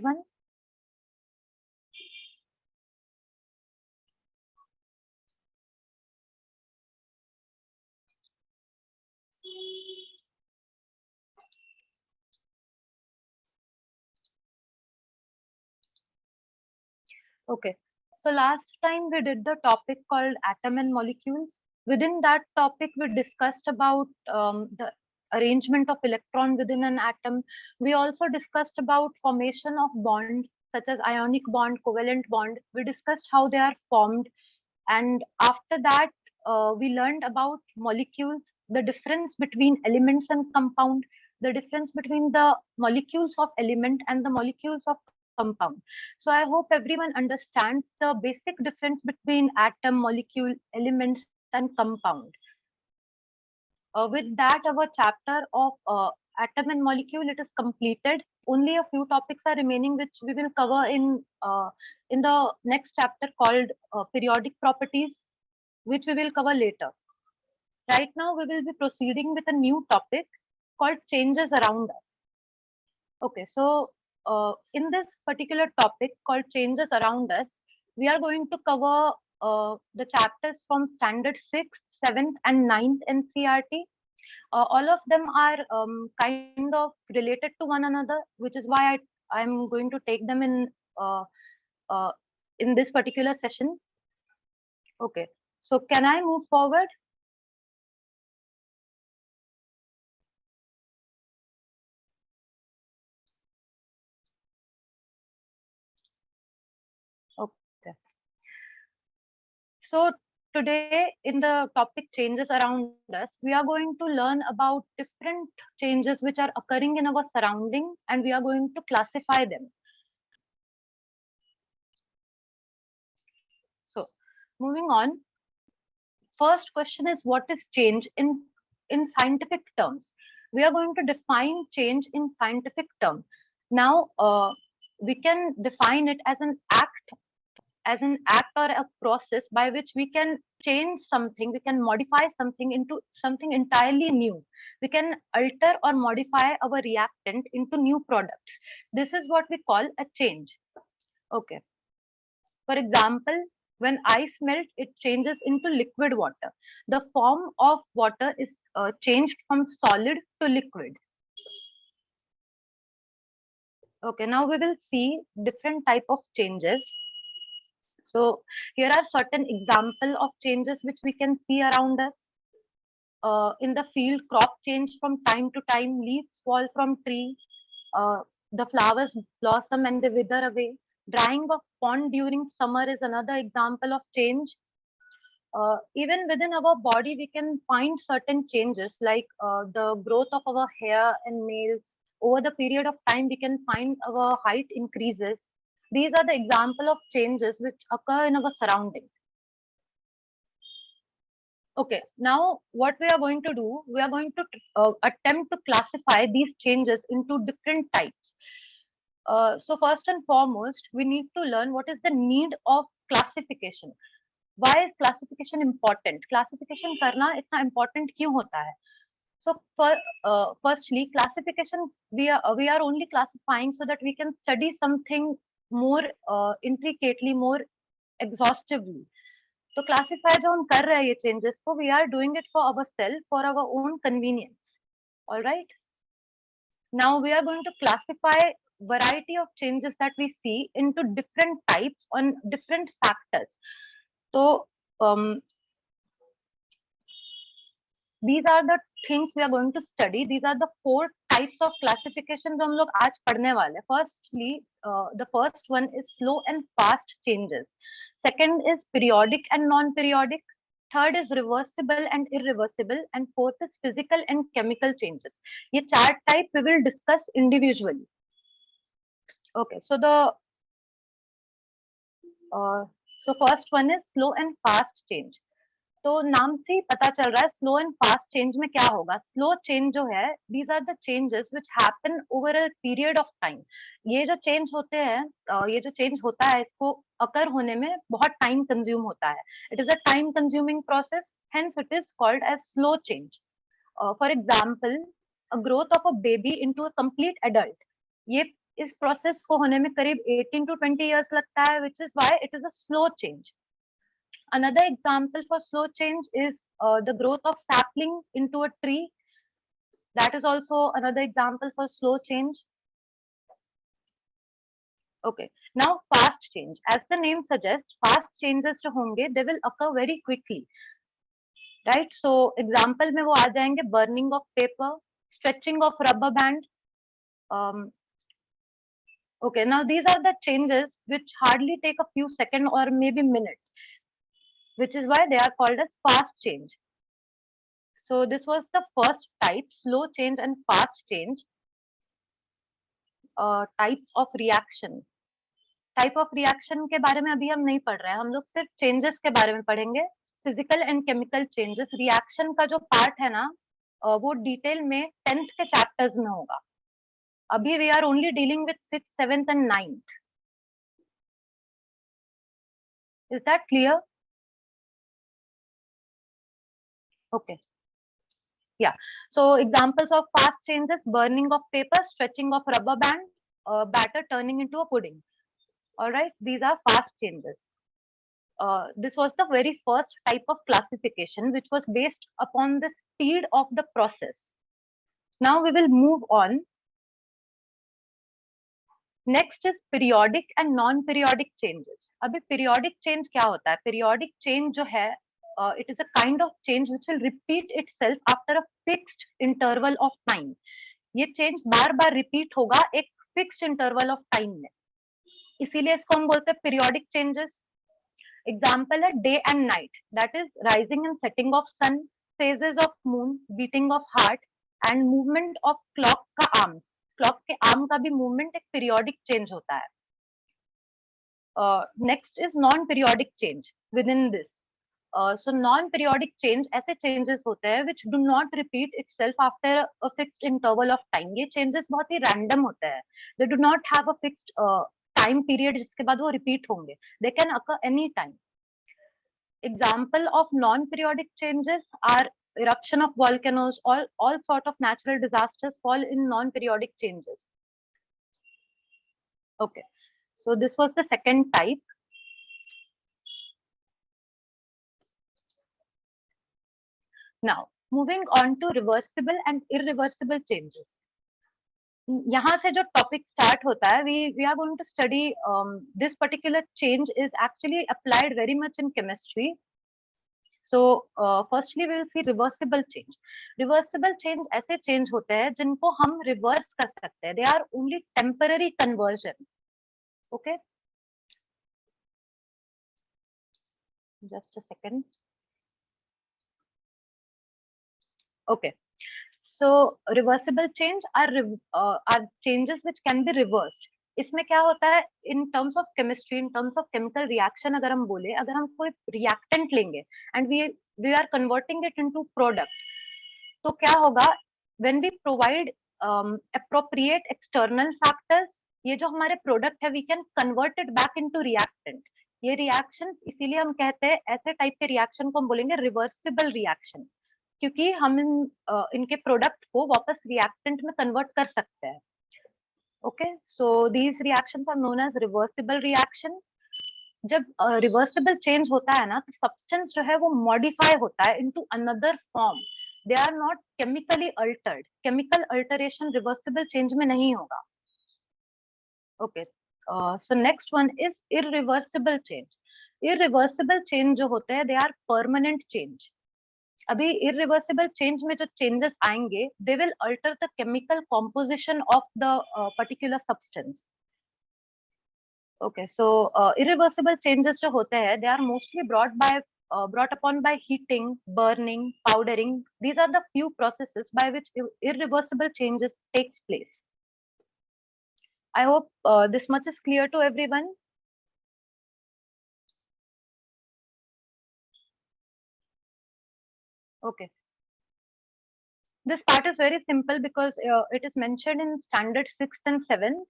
everyone. Okay, so last time we did the topic called atom and molecules. Within that topic, we discussed about the arrangement of electron within an atom. We also discussed about formation of bond, such as ionic bond, covalent bond. We discussed how they are formed, and after that, we learned about molecules, the difference between elements and compound, the difference between the molecules of element and the molecules of compound. So I hope everyone understands the basic difference between atom, molecule, elements, and compound. With that, our chapter of atom and molecule, it is completed. Only a few topics are remaining, which we will cover in the next chapter called periodic properties, which we will cover later. Right now, we will be proceeding with a new topic called changes around us. Okay, so in this particular topic called changes around us, we are going to cover the chapters from standard 6th, 7th, and 9th NCRT. All of them are kind of related to one another, which is why I'm going to take them uh, uh, in this particular session. Okay, so can I move forward? Okay. So today in the topic changes around us, we are going to learn about different changes which are occurring in our surrounding, and we are going to classify them. So moving on, first question is, what is change in scientific terms? We are going to define change in scientific term. Now, we can define it as an act or a process by which we can change something, we can modify something into something entirely new. We can alter or modify our reactant into new products. This is what we call a change. Okay. For example, when ice melts, it changes into liquid water. The form of water is changed from solid to liquid. Okay, now we will see different type of changes. So here are certain example of changes which we can see around us. In the field, crop change from time to time, leaves fall from tree, uh, the flowers blossom and they wither away. Drying of pond during summer is another example of change. Even within our body, we can find certain changes like the growth of our hair and nails. Over the period of time, we can find our height increases. These are the example of changes which occur in our surroundings. Okay, now what we are going to do, we are going to attempt to classify these changes into different types. So first and foremost, we need to learn what is the need of classification. Why is classification important? Classification करना इतना important क्यों होता है? So firstly, classification, we are only classifying so that we can study something more intricately, more exhaustively. तो classify जो हम कर रहे हैं ये चेंजेस को, we are doing it for our self, for our own convenience. Alright, now we are going to classify variety of changes that we see into different types on different factors. So these are the things we are going to study. These are the 4 types of classification जो हम लोग आज पढ़ने वाले. Firstly, the first one is slow and fast changes. Second is periodic and non-periodic. Third is reversible and irreversible, and fourth is physical and chemical changes. ये 4 type we will discuss individually. Okay, so first one is slow and fast change. तो नाम से ही पता चल रहा है slow and fast change में क्या होगा. स्लो चेंज जो है, these are the changes which happen over a period of time. ये जो चेंज होते हैं, ये जो चेंज होता है, इसको अकर होने में बहुत टाइम कंज्यूम होता है. It is a time consuming process, hence it is called as slow change. For example, a growth of a baby into a complete adult, ये इस प्रोसेस को होने में करीब 18 to 20 years लगता है, which is why it is a slow change. Another example for slow change is the growth of sapling into a tree. That is also another example for slow change. Okay, now fast change. As the name suggests, fast changes जो होंगे, they will occur very quickly. Right? So example में वो आ जाएंगे burning of paper, stretching of rubber band. Okay, now these are the changes which hardly take a few seconds or maybe minutes, which is why they are called as fast change. So this was the first type, slow change and fast change. Types of reaction. Type of reaction के बारे में अभी हम नहीं पढ़ रहे हैं, हम लोग सिर्फ चेंजेस के बारे में पढ़ेंगे. Physical and chemical changes. Reaction का जो पार्ट है ना, वो डिटेल में 10th के चैप्टर्स में होगा. अभी we are only dealing with 6th, 7th and 9th. Is that clear? Okay. Yeah. So examples of fast changes: burning of paper, stretching of rubber band, batter turning into a pudding. All right, these are fast changes. This was the very first type of classification, which was based upon the speed of the process. Now we will move on. Next is periodic and non-periodic changes. अभी periodic change क्या होता है? Periodic change जो है, it is a kind of change which will repeat itself after a fixed interval of time. ये change बार बार repeat होगा एक fixed interval of time में, इसीलिए इसको हम बोलते हैं periodic changes. Example है day and night, that is rising and setting of sun, phases of moon, beating of heart and movement of clock का arms. क्लॉक के आर्म का भी मूवमेंट एक पीरियोडिक चेंज होता है. Next is non periodic change with in this. So non periodic change ऐसे changes होते हैं which do not repeat itself after a fixed interval of time. ये चेंजेस बहुत ही रैंडम होते हैं. They do not have a fixed time period जिसके बाद वो रिपीट होंगे. They can occur any time. Example of non-periodic changes are eruption of volcanoes. All sort of natural disasters fall in non-periodic changes. Okay, so this was the second type. Now moving on to reversible and irreversible changes. यहाँ से जो topic start होता है, we are going to study this particular change is actually applied very much in chemistry. So firstly we will see reversible change. Reversible change ऐसे change होते हैं जिनको हम reverse कर सकते हैं. They are only temporary conversion. Okay, just a second. Okay, so reversible change are changes which can be reversed. इसमें क्या होता है, in terms of chemistry, in terms of chemical reaction, अगर हम बोले, अगर हम कोई रिएक्टेंट लेंगे and we are converting it into product, तो क्या होगा, when we provide appropriate external factors, ये जो हमारे प्रोडक्ट है, we can convert it back into reactant. ये रिएक्शंस, इसीलिए हम कहते हैं ऐसे टाइप के रिएक्शन को हम बोलेंगे रिवर्सिबल रिएक्शन, क्योंकि हम इनके प्रोडक्ट को वापस रिएक्टेंट में कन्वर्ट कर सकते हैं. Okay, so these reactions are known as reversible reaction. जब रिवर्सिबल चेंज होता है ना, तो सब्सटेंस जो है वो मॉडिफाई होता है into another form. They are not chemically altered. Chemical alteration reversible change में नहीं होगा. Okay, so next one is irreversible change. Irreversible change जो होते हैं, दे आर परमानेंट चेंज. अभी इररिवर्सिबल चेंज में जो चेंजेस आएंगे, they will alter the chemical composition of the particular substance. Okay, so irreversible changes जो होते हैं, they are mostly brought upon by heating, burning, powdering. These are the few processes by which irreversible changes takes place. I hope this much is clear to everyone. Okay. This part is very simple because it is mentioned in standard 6th and 7th.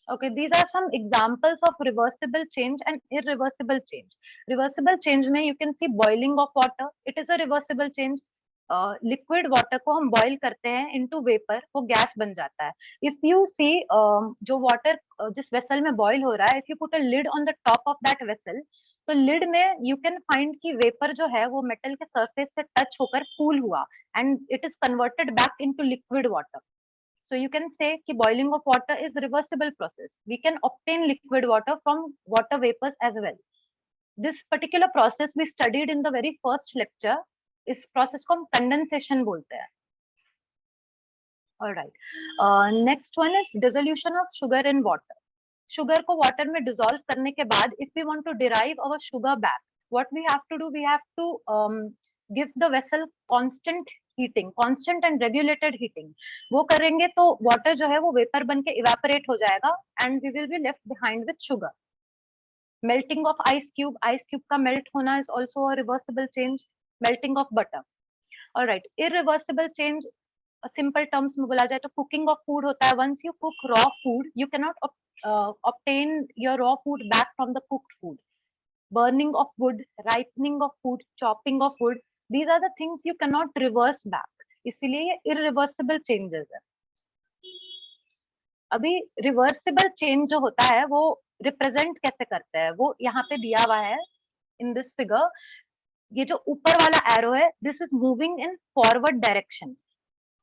Okay, these are some examples of reversible change and irreversible change. Reversible change mein you can see boiling of water. It is a reversible change. Liquid water को हम boil करते हैं into vapour, वो gas बन जाता है. If you see जो water जिस वेसल में बॉईल हो रहा है, if you put a lid on the top of that vessel, तो लिड में यू कैन फाइंड कि वेपर जो है वो मेटल के सरफेस से टच होकर कूल हुआ and it is converted back into liquid water. So you can say कि boiling of water is reversible process. We can obtain liquid water from water vapors as well. This particular process we studied in the very first lecture. इस process को हम condensation बोलते हैं. All right. Next one is dissolution of sugar in water. Sugar को water में dissolve करने के बाद, if we want to derive our sugar back, what we have to do, we have to give the vessel constant heating, constant and regulated heating. वो करेंगे तो water जो है वो vapor बन के evaporate हो जाएगा and we will be left behind with sugar. Melting of ice cube का melt होना is also a reversible change. Melting of butter. All right. Irreversible change, simple terms में बोला जाए तो cooking of food होता है. Once you cook raw food, you cannot obtain your raw food back from the cooked food. Burning of wood, ripening of food, chopping of wood, these are the things you cannot reverse back. इसीलिए ये irreversible changes है. अभी reversible change जो होता है वो represent कैसे करते हैं, वो यहाँ पे दिया हुआ है इन दिस फिगर. ये जो ऊपर वाला एरो है, this is moving in forward direction,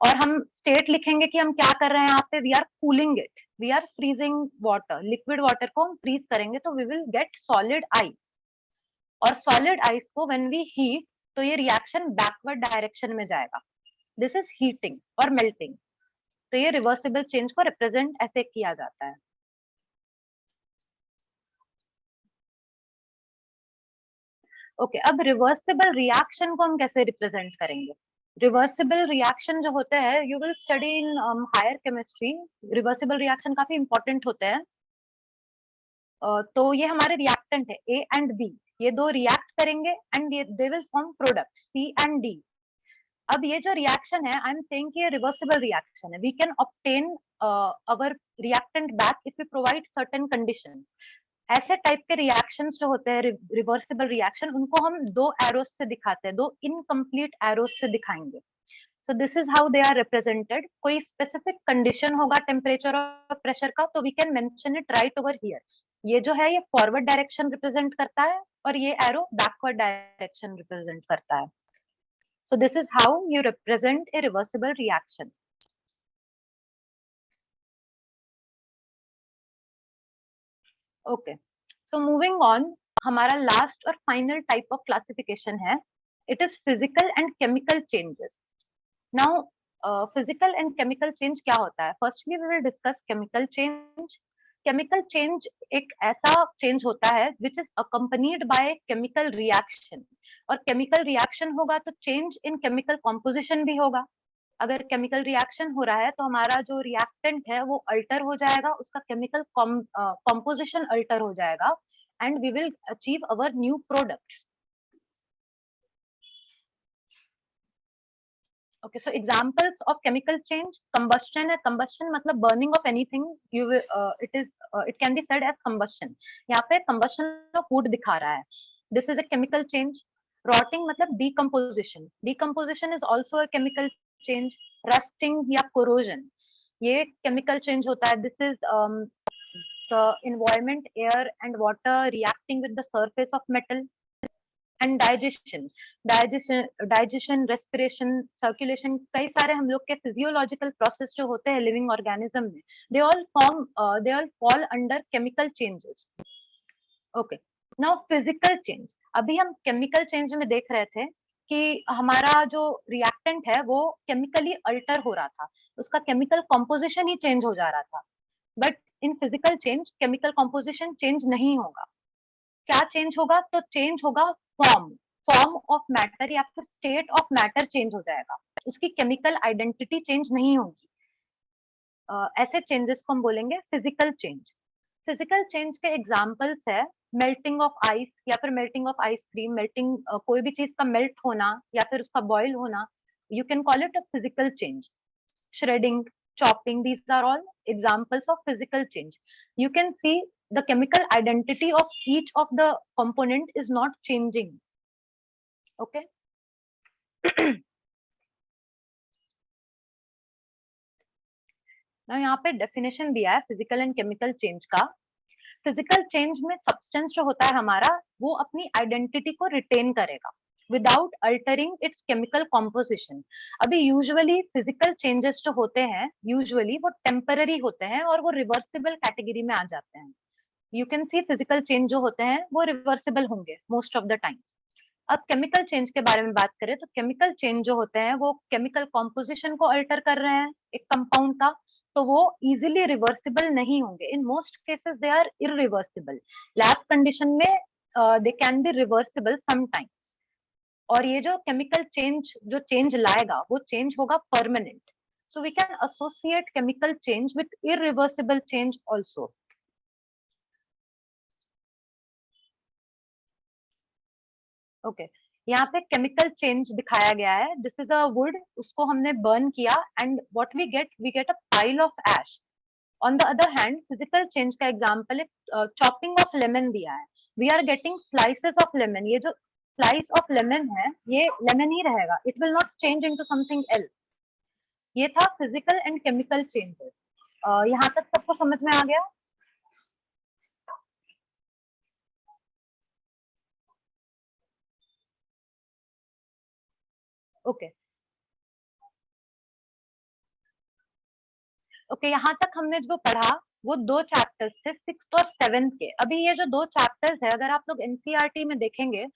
और हम स्टेट लिखेंगे कि हम क्या कर रहे हैं यहाँ पे. We are cooling it, we are freezing water, liquid water को हम फ्रीज करेंगे तो we will get solid ice, और सॉलिड आइस को व्हेन वी हीट तो ये रिएक्शन बैकवर्ड डायरेक्शन में जाएगा. दिस इज हीटिंग और मेल्टिंग. तो ये रिवर्सिबल चेंज को रिप्रेजेंट ऐसे किया जाता है. ओके, अब रिवर्सिबल रिएक्शन को हम कैसे रिप्रेजेंट करेंगे. रिवर्सिबल रिएक्शन जो होते हैं, you will study in higher chemistry. Reversible reaction काफी इंपॉर्टेंट होते हैं. तो ये हमारे रिएक्टेंट है ए एंड बी, ये दो रिएक्ट करेंगे and they will form product C and D. अब ये जो रिएक्शन है, आई एम सेइंग कि ये रिवर्सिबल रिएक्शन है. We can obtain our reactant back if we provide certain conditions. ऐसे टाइप के रिएक्शंस जो होते हैं रिवर्सिबल रिएक्शन, उनको हम दो एरोज से दिखाते हैं, दो इनकम्प्लीट एरोज से दिखाएंगे. So this is how they are represented. कोई स्पेसिफिक कंडीशन होगा टेम्परेचर और प्रेशर का, तो we can mention it right over here. ये जो है ये फॉरवर्ड डायरेक्शन रिप्रेजेंट करता है और ये एरो बैकवर्ड डायरेक्शन रिप्रेजेंट करता है. So this is how you represent a reversible reaction. Okay, so moving on, हमारा last और final type of classification है. It is physical and chemical changes. Now, physical and chemical change क्या होता है? Firstly, we will discuss chemical change. Chemical change एक ऐसा change होता है which is accompanied by chemical reaction. और chemical reaction होगा तो change in chemical composition भी होगा. अगर केमिकल रिएक्शन हो रहा है तो हमारा जो रिएक्टेंट है वो अल्टर हो जाएगा, उसका केमिकल कॉम्पोजिशन अल्टर हो जाएगा and we will achieve our new products. Okay, so examples of chemical change, combustion है. combustion मतलब burning of anything. It can be said as combustion. यहाँ पे combustion of wood दिखा रहा है. This is a chemical change. Rotting मतलब decomposition. Decomposition is also a chemical change. Rusting या corrosion, ये chemical change होता है. This is the environment, air and water reacting with the surface of metal. And digestion, respiration, circulation, कई सारे हम लोग के फिजियोलॉजिकल प्रोसेस जो होते हैं लिविंग ऑर्गेनिज्म में, they all fall under chemical changes. Okay, now physical change. अभी हम केमिकल चेंज में देख रहे थे कि हमारा जो रिएक्टेंट है वो केमिकली अल्टर हो रहा था, उसका केमिकल कॉम्पोजिशन ही चेंज हो जा रहा था. But in physical change chemical composition change नहीं होगा. क्या चेंज होगा? तो चेंज होगा फॉर्म ऑफ मैटर या फिर स्टेट ऑफ मैटर चेंज हो जाएगा, उसकी केमिकल आइडेंटिटी चेंज नहीं होगी. ऐसे चेंजेस को हम बोलेंगे फिजिकल चेंज. फिजिकल चेंज के एग्जांपल्स है मेल्टिंग ऑफ आइस या फिर मेल्टिंग ऑफ आइसक्रीम. मेल्टिंग कोई भी चीज का मेल्ट होना या फिर उसका बॉयल होना, you can call it a physical change. Shredding, chopping, these are all examples of physical change. You can see the chemical identity of each of the component is not changing. Okay. ना यहाँ पे definition दिया है physical and chemical change का। Physical change में substance जो होता है हमारा, वो अपनी आइडेंटिटी को रिटेन करेगा without altering it's chemical composition. अभी यूजुअली फिजिकल चेंजेस जो होते हैं यूजुअली वो टेम्पररी होते हैं और वो रिवर्सिबल कैटेगरी में आ जाते हैं। You can C physical change जो होते हैं वो रिवर्सिबल होंगे मोस्ट ऑफ द टाइम। अब केमिकल चेंज के बारे में बात करें तो केमिकल चेंज जो होते हैं वो केमिकल कॉम्पोजिशन को अल्टर कर रहे हैं एक कंपाउंड का, तो वो इजीली रिवर्सिबल नहीं होंगे। In most cases they are irreversible. Lab condition में they can be reversible sometimes. और ये जो केमिकल चेंज जो चेंज लाएगा वो चेंज होगा permanent. So we can associate chemical change with irreversible change also. Okay, यहाँ पे केमिकल चेंज दिखाया गया है। दिस इज अ वुड, उसको हमने बर्न किया and what we get a pile of ash. On the other hand physical change का example एक चॉपिंग ऑफ लेमन दिया है। We are getting slices of lemon. ये जो स्लाइस ऑफ लेमन है ये लेमन ही रहेगा, it will not change into something else. ये था फिजिकल एंड केमिकल चेंजेस। यहाँ तक सबको समझ में आ गया? ओके ओके, यहाँ तक हमने जो पढ़ा वो दो चैप्टर्स थे, 6th और 7th के। अभी ये जो दो चैप्टर्स है अगर आप लोग एनसीईआरटी में देखेंगे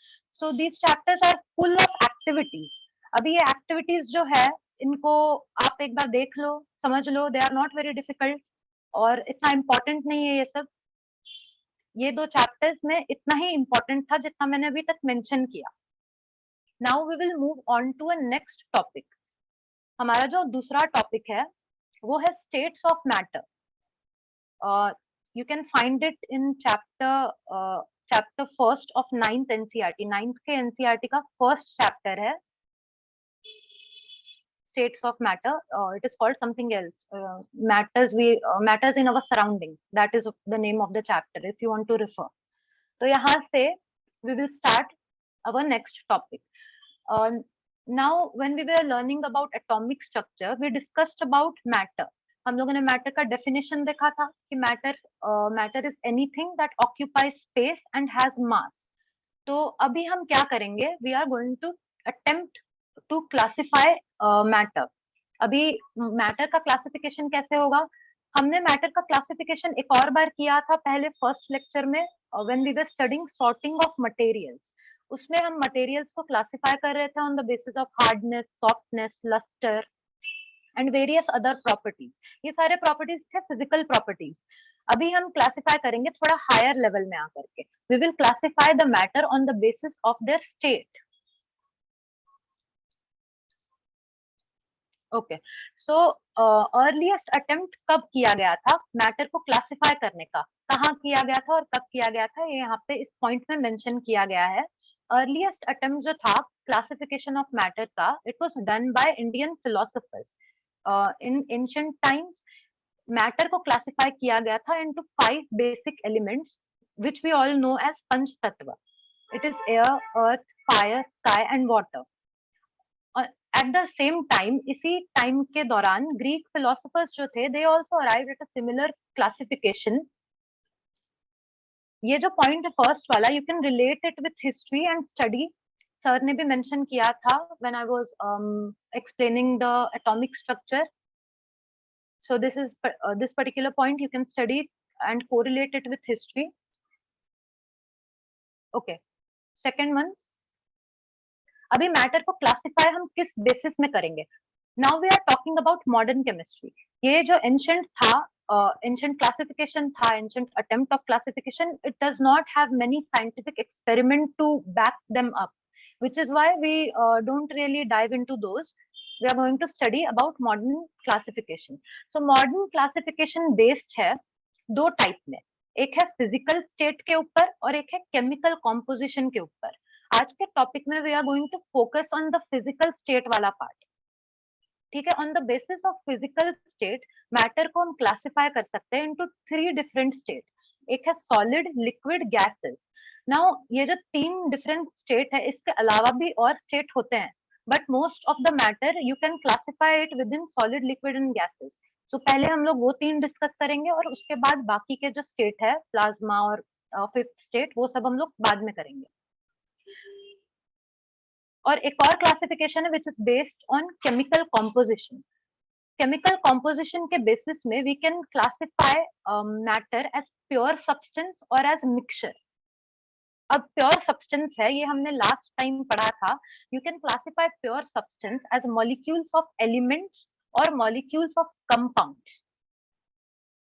so these chapters are full of activities. अभी ये एक्टिविटीज जो है इनको आप एक बार देख लो, समझ लो, they are not very difficult और इतना इम्पोर्टेंट नहीं है ये सब। ये दो चैप्टर्स में इतना ही इम्पोर्टेंट था जितना मैंने अभी तक मेंशन किया। Now we will move on to a next topic. हमारा जो दूसरा टॉपिक है वो है states of matter. You can find it in chapter first of 9th NCERT। 9th के NCERT का first chapter है states of matter। It is called something else, matters in our surrounding, that is the name of the chapter if you want to refer। तो यहाँ से we will start our next topic। uh, Now when we were learning about atomic structure we discussed about matter। हम लोगों ने matter का definition देखा था कि matter is anything that occupies space and has mass. तो अभी हम क्या करेंगे, we are going to attempt to classify matter. अभी मैटर का क्लासिफिकेशन कैसे होगा? हमने मैटर का क्लासिफिकेशन एक और बार किया था पहले फर्स्ट लेक्चर में when we were studying sorting of materials. उसमें हम मटेरियल्स को क्लासिफाई कर रहे थे on the basis of hardness, softness, lustre and various other properties. ये सारे प्रॉपर्टीज थे फिजिकल प्रॉपर्टीज। अभी हम क्लासिफाई करेंगे थोड़ा हायर लेवल में आकर के। We will classify the matter on the basis of their state. Okay, so earliest attempt कब किया गया था मैटर को क्लासिफाई करने का? कहाँ किया गया था और कब किया गया था? ये यहाँ पे इस पॉइंट में मेंशन किया गया है। अर्लीस्ट अटेम्प्ट जो था क्लासिफिकेशन ऑफ मैटर का, it was done by Indian philosophers in ancient times. Matter को क्लासिफाई किया गया था into 5 basic elements which we all know as panch tattva. It is air, earth, fire, sky and water. At the same time, इसी time के दौरान Greek philosophers जो थे they also arrived at a similar classification. ये जो पॉइंट है first वाला, you can relate it with history and study. Sir ने भी मेंशन किया था when I was explaining the atomic structure. So this particular point you can study and correlate it with history। Okay, second one, अभी matter को classify हम किस basis में करेंगे? Now we are talking about modern chemistry. ये जो ancient था, ancient classification था, ancient attempt of classification, it does not have many scientific experiment to back them up, which is why we don't really dive into those। We are going to study about modern classification। So modern classification based है दो type में, एक है physical state के ऊपर और एक है केमिकल कॉम्पोजिशन के ऊपर। आज के टॉपिक में we are going to focus on the physical state वाला पार्ट। ठीक है, on the basis of physical state matter को हम क्लासिफाई कर सकते हैं इनटू 3 डिफरेंट स्टेट। एक है सॉलिड, लिक्विड, गैसेस। नाउ ये जो 3 डिफरेंट स्टेट है इसके अलावा भी और स्टेट होते हैं। But most of the matter you can classify it with in solid, liquid and gases. तो पहले हम लोग वो 3 डिस्कस करेंगे और उसके बाद बाकी के जो स्टेट है, प्लाज्मा और फिफ्थ स्टेट, वो सब हम लोग बाद में करेंगे। और एक और क्लासिफिकेशन है which is based on chemical composition. Chemical composition के बेसिस में we can classify matter as pure substance और एज मिक्सचर। अब प्योर सब्सटेंस है, ये हमने लास्ट टाइम पढ़ा था। You can classify pure substance as molecules of elements और मॉलिक्यूल्स ऑफ कंपाउंड्स।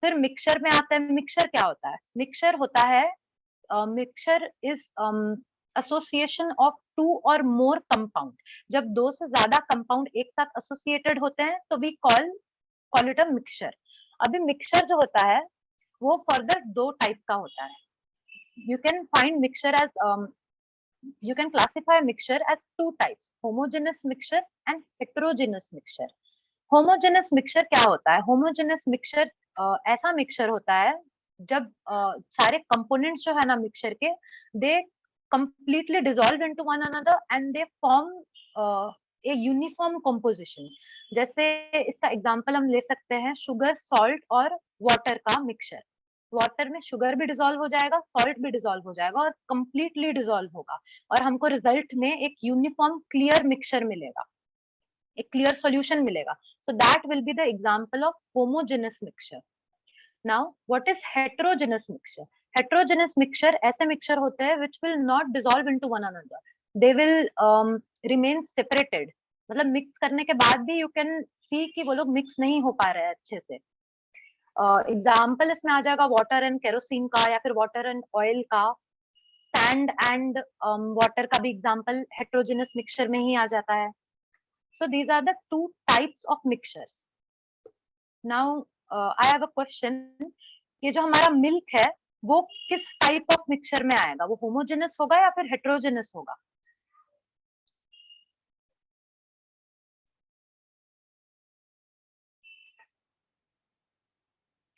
फिर मिक्सचर में आता है। मिक्सचर क्या होता है? मिक्सचर होता है, मिक्सचर इज एसोसिएशन ऑफ 2 और मोर कंपाउंड। जब 2 से ज्यादा कंपाउंड एक साथ एसोसिएटेड होते हैं तो we call it a mixture. अभी मिक्सचर जो होता है वो फर्दर 2 टाइप का होता है। you can find mixture as you can classify mixture as 2 types, homogeneous mixture and heterogeneous mixture। homogeneous mixture क्या होता है? homogeneous mixture ऐसा मिक्सचर होता है जब सारे कंपोनेंट्स जो है ना मिक्सचर के, दे completely dissolve into one another and they form a uniform composition। जैसे इसका एग्जांपल हम ले सकते हैं शुगर, सॉल्ट और वाटर का मिक्सचर। वाटर में शुगर भी डिसॉल्व हो जाएगा, सॉल्ट भी डिसॉल्व हो जाएगा और कंप्लीटली डिसॉल्व होगा और हमको रिजल्ट में एक यूनिफॉर्म क्लियर मिक्सचर मिलेगा, एक क्लियर सॉल्यूशन मिलेगा। So that will be the example of homogeneous mixture. Now what is heterogeneous mixture? Heterogeneous mixture ऐसे मिक्सचर होते हैं which will not dissolve into one another, they will remain separated. मतलब mix करने के बाद भी you can सी कि वो लोग मिक्स नहीं हो पा रहे हैं अच्छे से। एग्जाम्पल इसमें आ जाएगा वाटर एंड केरोसिन का, या फिर वाटर एंड ऑयल का। सैंड एंड वाटर का भी एग्जाम्पल हेटेरोजेनस मिक्सचर में ही आ जाता है। So these are the 2 types of mixtures. Now I have a question, ये जो हमारा मिल्क है वो किस टाइप ऑफ मिक्सचर में आएगा? वो होमोजेनस होगा या फिर हेटेरोजेनस होगा?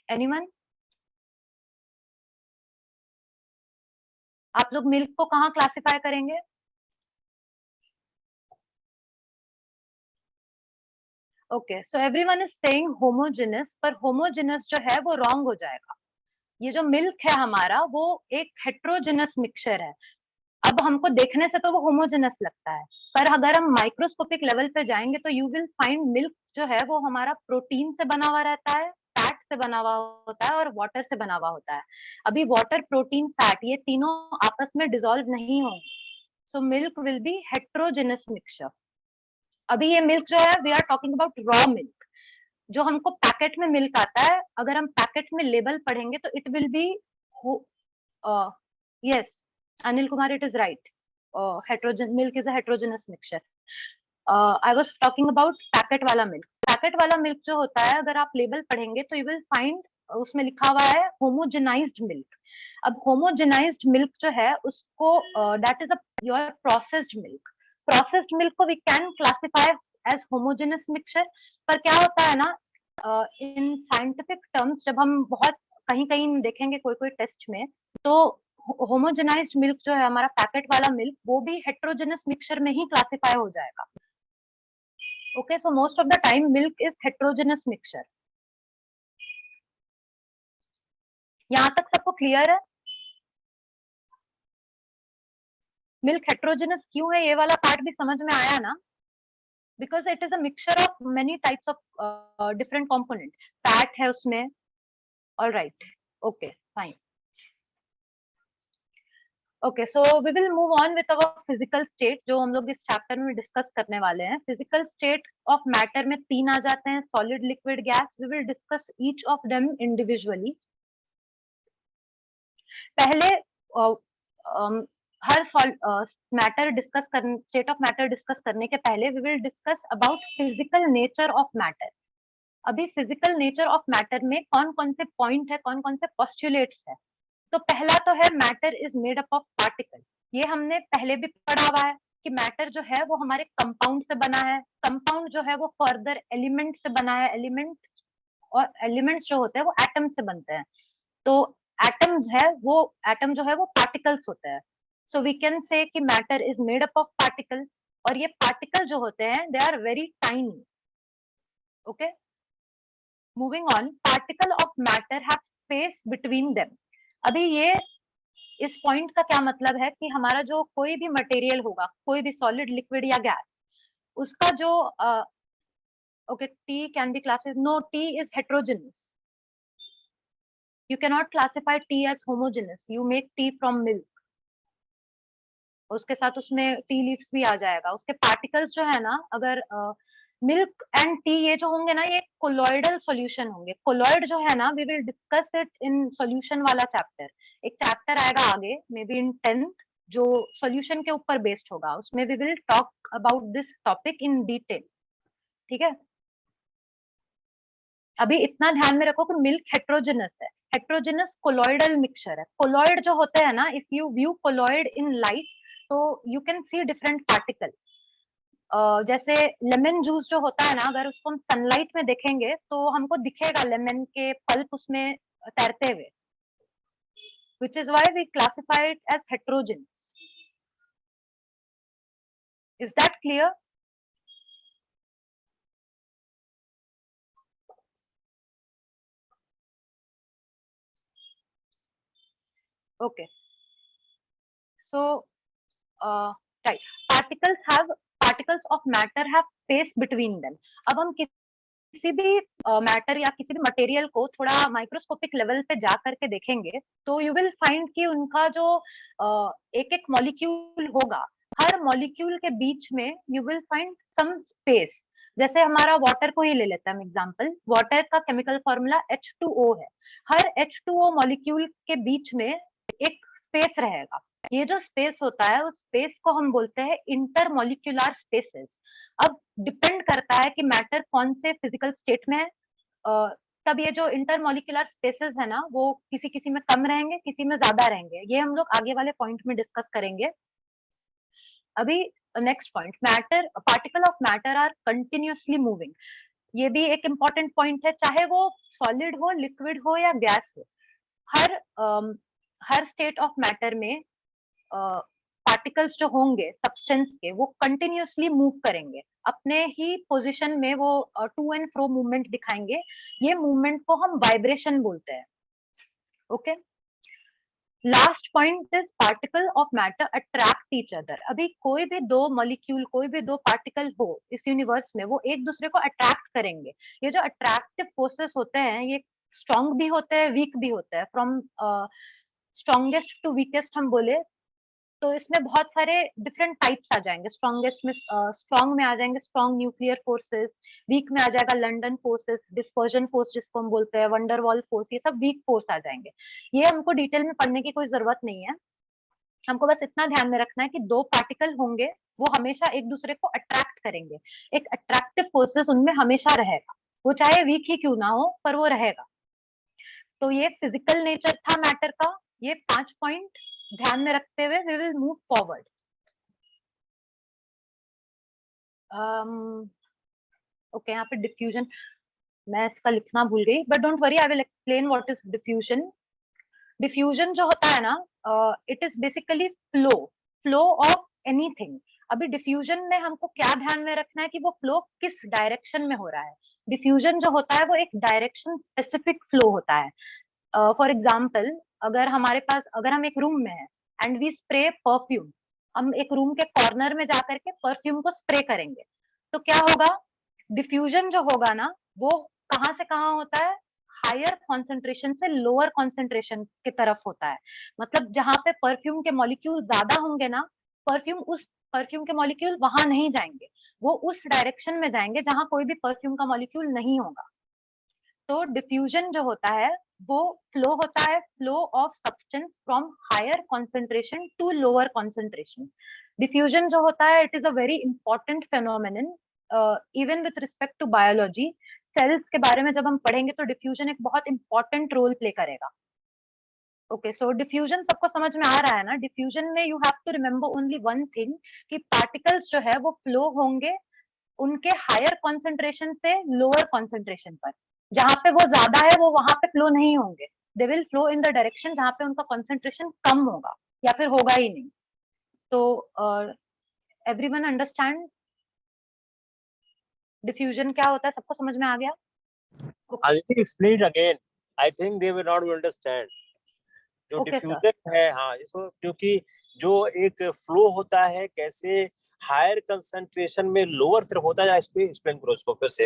एनीवन? आप लोग मिल्क को कहाँ क्लासिफाई करेंगे? Okay, so everyone is saying homogeneous, पर होमोजेनस जो है वो रॉन्ग हो जाएगा। ये जो मिल्क है हमारा वो एक हेट्रोजेनस मिक्सचर है। अब हमको देखने से तो वो होमोजेनस लगता है, पर अगर हम माइक्रोस्कोपिक लेवल पे जाएंगे तो यू विल फाइंड मिल्क जो है वो हमारा प्रोटीन से बना हुआ रहता है, फैट से बना हुआ होता है और वाटर से बना हुआ होता है। अभी वाटर, प्रोटीन, फैट, ये तीनों आपस में डिसॉल्व नहीं होंगे। So milk will be heterogeneous mixture. अभी ये मिल्क जो है, we are talking about raw milk. जो हमको पैकेट में मिल्क आता है, अगर हम पैकेट में लेबल पढ़ेंगे तो it will be yes, Anil Kumar, it is right. Heterogen milk is a heterogeneous mixture. I was talking about packet वाला मिल्क। पैकेट वाला मिल्क जो होता है, अगर आप लेबल पढ़ेंगे तो यू विल फाइंड उसमें लिखा हुआ है होमोजेनाइज्ड मिल्क। अब होमोजेनाइज्ड मिल्क जो है उसको that is a your processed milk. Processed milk को we can classify as homogeneous mixture. पर क्या होता है ना, इन साइंटिफिक टर्म्स जब हम बहुत कहीं कहीं देखेंगे कोई कोई टेस्ट में, तो होमोजेनाइज्ड मिल्क जो है हमारा पैकेट वाला मिल्क, वो भी हेट्रोजेनस मिक्सचर में ही क्लासिफाई हो जाएगा। Okay, so most of the time milk is heterogeneous mixture. यहाँ तक सबको क्लियर है? मिल्क हेट्रोजेनस क्यों है, ये वाला पार्ट भी समझ में आया ना? Because it is a mixture of many types of different component, fat है उसमें। All right, okay, fine. Okay, so we will move on with our physical state, जो हम लोग इस चैप्टर में डिस्कस करने वाले हैं। फिजिकल स्टेट ऑफ मैटर में 3 आ जाते हैं, solid, liquid, gas. We will discuss each of them individually. पहले हर मैटर डिस्कस करने, स्टेट ऑफ मैटर डिस्कस करने के पहले we will discuss about physical nature of matter. अभी फिजिकल नेचर ऑफ मैटर में कौन कौन से पॉइंट है, कौन कौन से पोस्टुलेट्स है। तो पहला तो है matter is made up of particle. ये हमने पहले भी पढ़ा हुआ है कि मैटर जो है वो हमारे कंपाउंड से बना है। कंपाउंड जो है वो फर्दर एलिमेंट से बना है। एलिमेंट और एलिमेंट्स जो होते हैं वो एटम से बनते हैं। तो एटम है वो, एटम जो है वो पार्टिकल्स होते हैं। सो वी कैन से कि matter is made up of particles. और ये पार्टिकल जो होते हैं they are very tiny. Okay, moving on. Particle of matter have space between them. अभी ये इस पॉइंट का क्या मतलब है कि हमारा जो कोई भी मटेरियल होगा, कोई भी सॉलिड, लिक्विड या गैस, उसका जो okay, tea can be classified. No, tea is heterogeneous. You cannot classify tea as homogeneous. You make tea from milk. उसके साथ उसमें टी लीव्स भी आ जाएगा. उसके पार्टिकल्स जो है ना, अगर मिल्क एंड टी ये जो होंगे ना, ये कोलॉइडल सॉल्यूशन होंगे. कोलॉइड जो है ना, we will discuss it in solution वाला चैप्टर. एक चैप्टर आएगा आगे, मे बी इन 10th, जो सॉल्यूशन के ऊपर बेस्ड होगा. उसमें we will talk about this topic in detail. ठीक है, अभी इतना ध्यान में रखो कि मिल्क हेट्रोजेनस है. हेट्रोजेनस कोलॉइडल मिक्सचर है. कोलॉइड जो होते हैं ना, if you view colloid in light, तो you can see different particle. जैसे लेमन जूस जो होता है ना, अगर उसको हम सनलाइट में देखेंगे तो हमको दिखेगा लेमन के पल्प उसमें तैरते हुए, which is why we classify it as heterogeneous. Is that clear? Okay. So, right. Particles of matter have space between them. अब हम किसी भी मैटर या किसी भी मटेरियल को थोड़ा माइक्रोस्कोपिक लेवल पे जा करके देखेंगे, तो यू विल फाइंड कि उनका जो एक एक मॉलिक्यूल होगा, हर मॉलिक्यूल के बीच में you will find some space. जैसे हमारा वाटर को ही ले लेते हैं हम एग्जांपल. वाटर का केमिकल फॉर्मूला H2O है. हर H2O मॉलिक्यूल के बीच में एक स्पेस रहेगा. ये जो स्पेस होता है, उस स्पेस को हम बोलते हैं इंटरमॉलिक्यूलर स्पेसेस. अब डिपेंड करता है कि मैटर कौन से फिजिकल स्टेट में है. तब ये जो इंटरमॉलिक्यूलर स्पेसेस है ना, वो किसी किसी में कम रहेंगे, किसी में ज्यादा रहेंगे. ये हम लोग आगे वाले पॉइंट में डिस्कस करेंगे. अभी next point, matter, particle of matter are continuously moving. ये भी एक इंपॉर्टेंट पॉइंट है. चाहे वो सॉलिड हो, लिक्विड हो या गैस हो, हर हर स्टेट ऑफ मैटर में पार्टिकल्स जो होंगे सब्सटेंस के, वो कंटिन्यूअसली मूव करेंगे. अपने ही पोजीशन में वो टू एंड फ्रो मूवमेंट दिखाएंगे. ये मूवमेंट को हम वाइब्रेशन बोलते हैं. Okay, last point is particle of matter attract each other. अभी कोई भी दो मॉलिक्यूल, कोई भी दो पार्टिकल हो इस यूनिवर्स में, वो एक दूसरे को अट्रैक्ट करेंगे. ये जो अट्रैक्टिव फोर्सेस होते हैं, ये स्ट्रॉन्ग भी होते हैं, वीक भी होते हैं. फ्रॉम स्ट्रॉन्गेस्ट टू वीकेस्ट हम बोले तो इसमें बहुत सारे डिफरेंट टाइप्स आ जाएंगे. स्ट्रॉन्गेस्ट में स्ट्रॉन्ग में आ जाएंगे स्ट्रॉन्ग न्यूक्लियर फोर्सेस, वीक में आ जाएगा लंडन फोर्सेस, डिस्पर्जन फोर्स जिसको हम बोलते हैं, वंडरवॉल फोर्स, ये सब वीक फोर्स आ जाएंगे. ये हमको डिटेल में पढ़ने की कोई जरूरत नहीं है. हमको बस इतना ध्यान में रखना है कि दो पार्टिकल होंगे, वो हमेशा एक दूसरे को अट्रैक्ट करेंगे. एक अट्रैक्टिव फोर्सेस उनमें हमेशा रहेगा, वो चाहे वीक ही क्यों ना हो, पर वो रहेगा. तो ये फिजिकल नेचर था मैटर का. ये 5 पॉइंट ध्यान में रखते हुए we will move forward. Okay, यहाँ पे डिफ्यूजन मैं इसका लिखना भूल गई, but don't worry, I will explain what is diffusion. Diffusion जो होता है ना, it is basically flow of anything. अभी डिफ्यूजन में हमको क्या ध्यान में रखना है कि वो फ्लो किस डायरेक्शन में हो रहा है. डिफ्यूजन जो होता है वो एक डायरेक्शन स्पेसिफिक फ्लो होता है. फॉर एग्जाम्पल, अगर हम एक रूम में है एंड वी स्प्रे परफ्यूम, हम एक रूम के कॉर्नर में जाकर के परफ्यूम को स्प्रे करेंगे, तो क्या होगा, डिफ्यूजन जो होगा ना, वो कहाँ से कहाँ होता है, हायर कॉन्सेंट्रेशन से लोअर कॉन्सेंट्रेशन की तरफ होता है. मतलब जहां पे परफ्यूम के मॉलिक्यूल ज्यादा होंगे ना, परफ्यूम के मॉलिक्यूल वहां नहीं जाएंगे, वो उस डायरेक्शन में जाएंगे जहां कोई भी परफ्यूम का मॉलिक्यूल नहीं होगा. तो डिफ्यूजन जो होता है वो फ्लो होता है, flow of substance from higher concentration to lower concentration. Diffusion जो होता है it is a very important phenomenon even with respect to biology. Cells के बारे में जब हम पढ़ेंगे तो डिफ्यूजन एक बहुत इंपॉर्टेंट रोल प्ले करेगा. ओके, सो डिफ्यूजन सबको समझ में आ रहा है ना. डिफ्यूजन में you have to remember only one thing, कि पार्टिकल्स जो है वो फ्लो होंगे उनके हायर कॉन्सेंट्रेशन से लोअर कॉन्सेंट्रेशन पर. जहां पे वो ज्यादा है वो वहां पे फ्लो नहीं होंगे. They will flow in the direction जहां पे उनका कॉन्सेंट्रेशन कम होगा या फिर होगा ही नहीं. तो एवरीवन अंडरस्टैंड डिफ्यूजन क्या होता है? सबको समझ में आ गया? Aditi, explain it again. I think they will not understand. जो Okay, डिफ्यूजन है, हाँ, इसको, क्योंकि जो एक फ्लो होता है कैसे हायर कंसंट्रेशन में लोअर तरफ होता है, इस पे एक्सप्लेन करो उसको फिर से।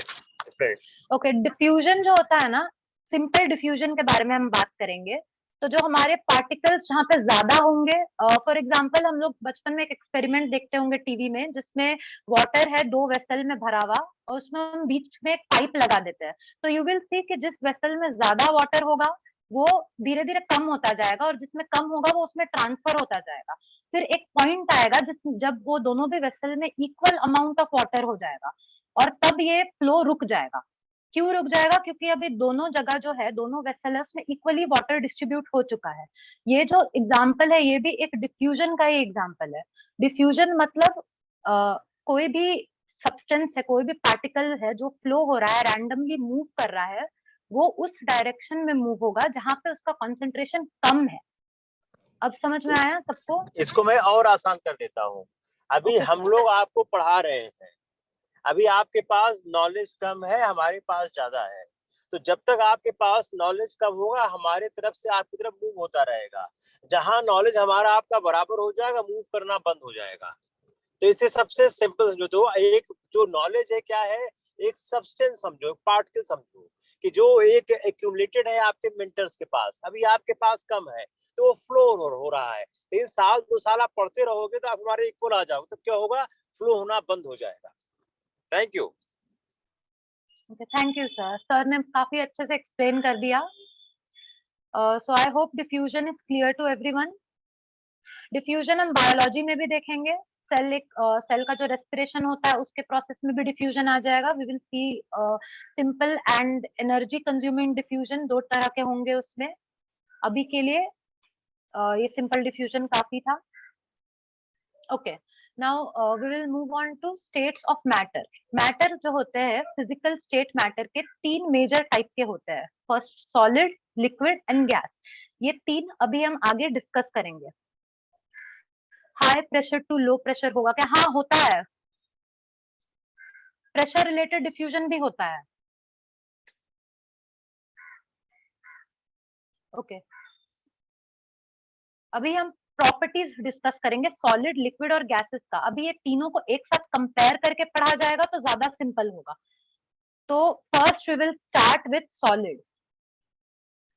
ओके, डिफ्यूजन जो होता है ना, सिंपल डिफ्यूजन के बारे में हम बात करेंगे। तो जो हमारे पार्टिकल्स जहाँ पे ज्यादा होंगे, फॉर एग्जांपल हम लोग बचपन में एक एक्सपेरिमेंट देखते होंगे टीवी में, जिसमें वाटर है 2 वेसल में भरा हुआ और उसमें हम बीच में एक पाइप लगा देते हैं। तो यू विल सी कि जिस वेसल में ज्यादा वाटर होगा वो धीरे धीरे कम होता जाएगा और जिसमें कम होगा वो उसमें ट्रांसफर होता जाएगा। फिर एक पॉइंट आएगा जब वो दोनों भी वेसल में इक्वल अमाउंट ऑफ वाटर हो जाएगा और तब ये फ्लो रुक जाएगा। क्यों रुक जाएगा? क्योंकि अभी दोनों जगह जो है, दोनों वेसल है, उसमें इक्वली वाटर डिस्ट्रीब्यूट हो चुका है। ये जो एग्जाम्पल है ये भी एक डिफ्यूजन का ही एग्जाम्पल है। डिफ्यूजन मतलब कोई भी सब्सटेंस है, कोई भी पार्टिकल है जो फ्लो हो रहा है, रैंडमली मूव कर रहा है, वो उस डायरेक्शन में मूव होगा जहां पे उसका कॉन्सेंट्रेशन कम है। अब समझ में आया सबको? इसको मैं और आसान कर देता हूँ। अभी हम लोग आपको पढ़ा रहे हैं, अभी आपके पास नॉलेज कम है, हमारे पास ज्यादा है, तो जब तक आपके पास नॉलेज कम होगा हमारे तरफ से आपकी तरफ मूव होता रहेगा। जहां नॉलेज हमारा आपका बराबर हो जाएगा, मूव करना बंद हो जाएगा। तो इसे सबसे सिंपल समझो, तो एक जो नॉलेज है क्या है, एक सब्सटेंस समझो, पार्टिकल समझो, कि जो एक एक्यूमुलेटेड है आपके मेंटर्स के पास, अभी आपके पास कम है तो वो फ्लो हो रहा है। 3 साल 2 साल आप पढ़ते रहोगे तो आप हमारे इक्वल आ जाओगे, तो क्या होगा, फ्लो होना बंद हो जाएगा। Thank you. Thank you sir. Sir ने काफी अच्छे से एक्सप्लेन कर दिया। So I hope diffusion is clear to everyone. Diffusion हम बायोलॉजी में भी देखेंगे। सेल का जो रेस्पिरेशन होता है उसके प्रोसेस में भी डिफ्यूजन आ जाएगा। We will see simple and energy consuming diffusion, 2 तरह के होंगे उसमें। अभी के लिए ये सिंपल डिफ्यूजन काफी था। Okay, now we will move on to states of matter. Matter जो होते हैं, फिजिकल स्टेट मैटर के 3 मेजर टाइप के होते हैं। First solid, liquid and gas. ये 3 अभी हम आगे डिस्कस करेंगे। High pressure to low pressure होगा क्या? हाँ, होता है। प्रेशर रिलेटेड डिफ्यूजन भी होता है। ओके, अभी हम प्रॉपर्टीज डिस्कस करेंगे सॉलिड, लिक्विड और गैसेस का। अभी ये तीनों को एक साथ कंपेयर करके पढ़ा जाएगा तो ज्यादा सिंपल होगा। तो first we will start with solid.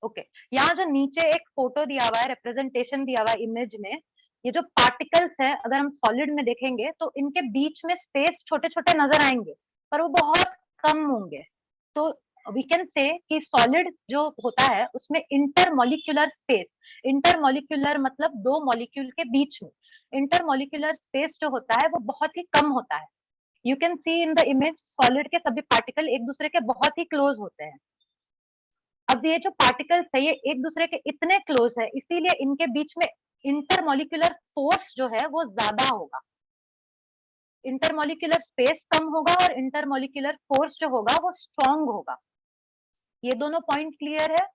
Okay, यहाँ जो नीचे एक फोटो दिया हुआ है, रिप्रेजेंटेशन दिया हुआ है इमेज में, ये जो पार्टिकल्स है अगर हम सॉलिड में देखेंगे तो इनके बीच में स्पेस छोटे छोटे नजर आएंगे पर वो बहुत कम होंगे। तो वी कैन से कि सॉलिड जो होता है उसमें इंटरमॉलिक्यूलर स्पेस, इंटरमॉलिक्यूलर मतलब 2 मॉलिक्यूल के बीच में इंटरमॉलिक्यूलर स्पेस जो होता है वो बहुत ही कम होता है। You can C in the image solid के सभी पार्टिकल एक दूसरे के बहुत ही क्लोज होते हैं। अब ये जो पार्टिकल्स है ये एक दूसरे के इतने क्लोज है, इसीलिए इनके बीच में इंटरमॉलिक्यूलर फोर्स जो है वो ज्यादा होगा। इंटरमॉलिक्यूलर स्पेस कम होगा और इंटरमॉलिक्यूलर फोर्स जो होगा वो स्ट्रॉन्ग होगा। ये दोनों पॉइंट क्लियर है?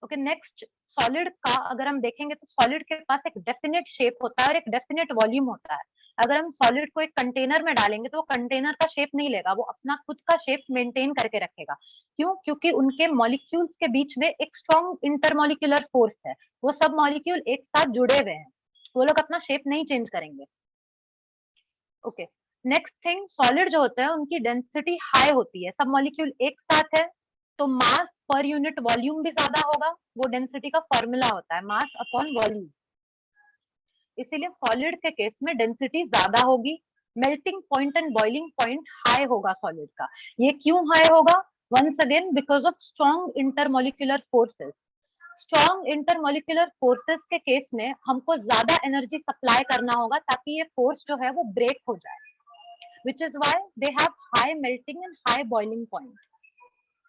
ओके, नेक्स्ट सॉलिड का अगर हम देखेंगे तो सॉलिड के पास एक डेफिनेट शेप होता है और एक डेफिनेट वॉल्यूम होता है। अगर हम सॉलिड को एक कंटेनर में डालेंगे तो वो कंटेनर का शेप नहीं लेगा, वो अपना खुद का शेप मेंटेन करके रखेगा। क्यों? क्योंकि उनके मॉलिक्यूल्स के बीच में एक स्ट्रॉन्ग इंटरमॉलिक्यूलर फोर्स है। वो सब मॉलिक्यूल एक साथ जुड़े हुए हैं, वो लोग अपना शेप नहीं चेंज करेंगे। ओके, नेक्स्ट थिंग, सॉलिड जो होते हैं उनकी डेंसिटी हाई होती है। सब मॉलिक्यूल एक साथ है तो मास पर यूनिट वॉल्यूम भी ज्यादा होगा। वो डेंसिटी का फॉर्मूला होता है मास अपॉन वॉल्यूम। इसीलिए सॉलिड के केस में डेंसिटी ज्यादा होगी। Melting point and boiling point high होगा सॉलिड का। ये क्यों हाई होगा? Once again because of strong intermolecular forces. Strong intermolecular forces के केस में हमको ज्यादा एनर्जी सप्लाई करना होगा ताकि ये फोर्स जो है वो ब्रेक हो जाए, which is why they have high melting and high boiling point.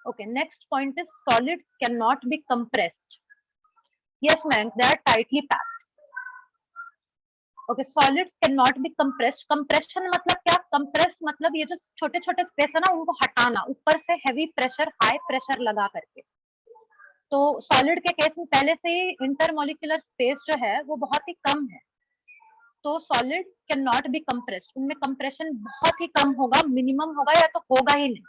Okay, next point is solids cannot be compressed. Yes, Mayank, they are tightly packed. Okay, solids cannot be compressed. Compression मतलब क्या? Compress मतलब ये जो छोटे छोटे space है ना उनको हटाना, ऊपर से हेवी प्रेशर, हाई प्रेशर लगा करके। तो सॉलिड के केस में पहले से ही इंटरमोलिकुलर स्पेस जो है वो बहुत ही कम है, तो solid can not be compressed, उनमें कंप्रेशन बहुत ही कम होगा, मिनिमम होगा या तो होगा ही नहीं.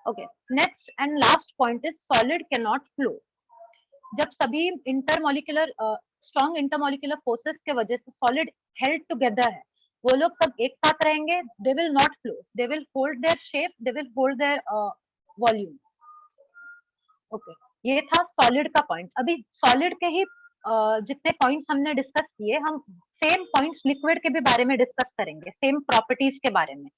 Okay, next and last point is solid can not flow. जब सभी इंटरमोलिकुलर स्ट्रॉन्ग इंटरमोलिकुलर फोर्सेस के वजह से सॉलिड हेल्ड टुगेदर है, वो लोग सब एक साथ रहेंगे, they will not flow, they will hold their shape, they will hold their volume. Okay, ये था सॉलिड का पॉइंट. अभी सॉलिड के ही जितने पॉइंट्स हमने डिस्कस किए, हम सेम पॉइंट्स लिक्विड के भी बारे में डिस्कस करेंगे, सेम प्रॉपर्टीज के बारे में.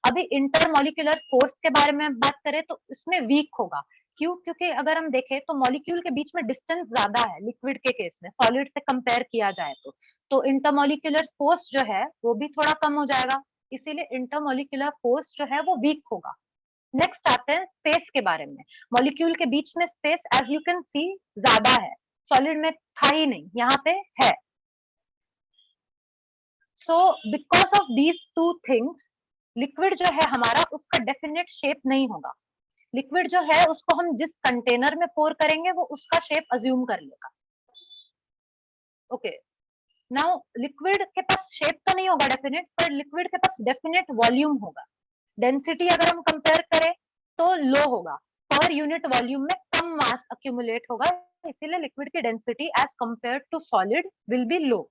अभी इंटरमोलिकुलर फोर्स के बारे में बात करें तो इसमें वीक होगा. क्यों? क्योंकि अगर हम देखें तो मॉलिक्यूल के बीच में डिस्टेंस ज्यादा है लिक्विड के केस में, सॉलिड से कंपेयर किया जाए तो इंटरमोलिकुलर फोर्स जो है वो भी थोड़ा कम हो जाएगा, इसीलिए इंटरमोलिकुलर फोर्स जो है वो वीक होगा. नेक्स्ट आते हैं स्पेस के बारे में. मॉलिक्यूल के बीच में space as you can see ज्यादा है, सॉलिड में था ही नहीं, यहाँ पे है. So because of these two things liquid जो है हमारा उसका डेफिनेट शेप नहीं होगा. लिक्विड जो है उसको हम जिस कंटेनर में पोर करेंगे वो उसका शेप अज्यूम कर लेगा. ओके, नाउ लिक्विड के पास शेप तो नहीं होगा डेफिनेट, पर लिक्विड के पास डेफिनेट वॉल्यूम होगा. डेंसिटी अगर हम कंपेयर करें तो लो होगा, पर यूनिट वॉल्यूम में कम मास अक्यूमुलेट होगा, इसीलिए लिक्विड की density as compare to solid will be low.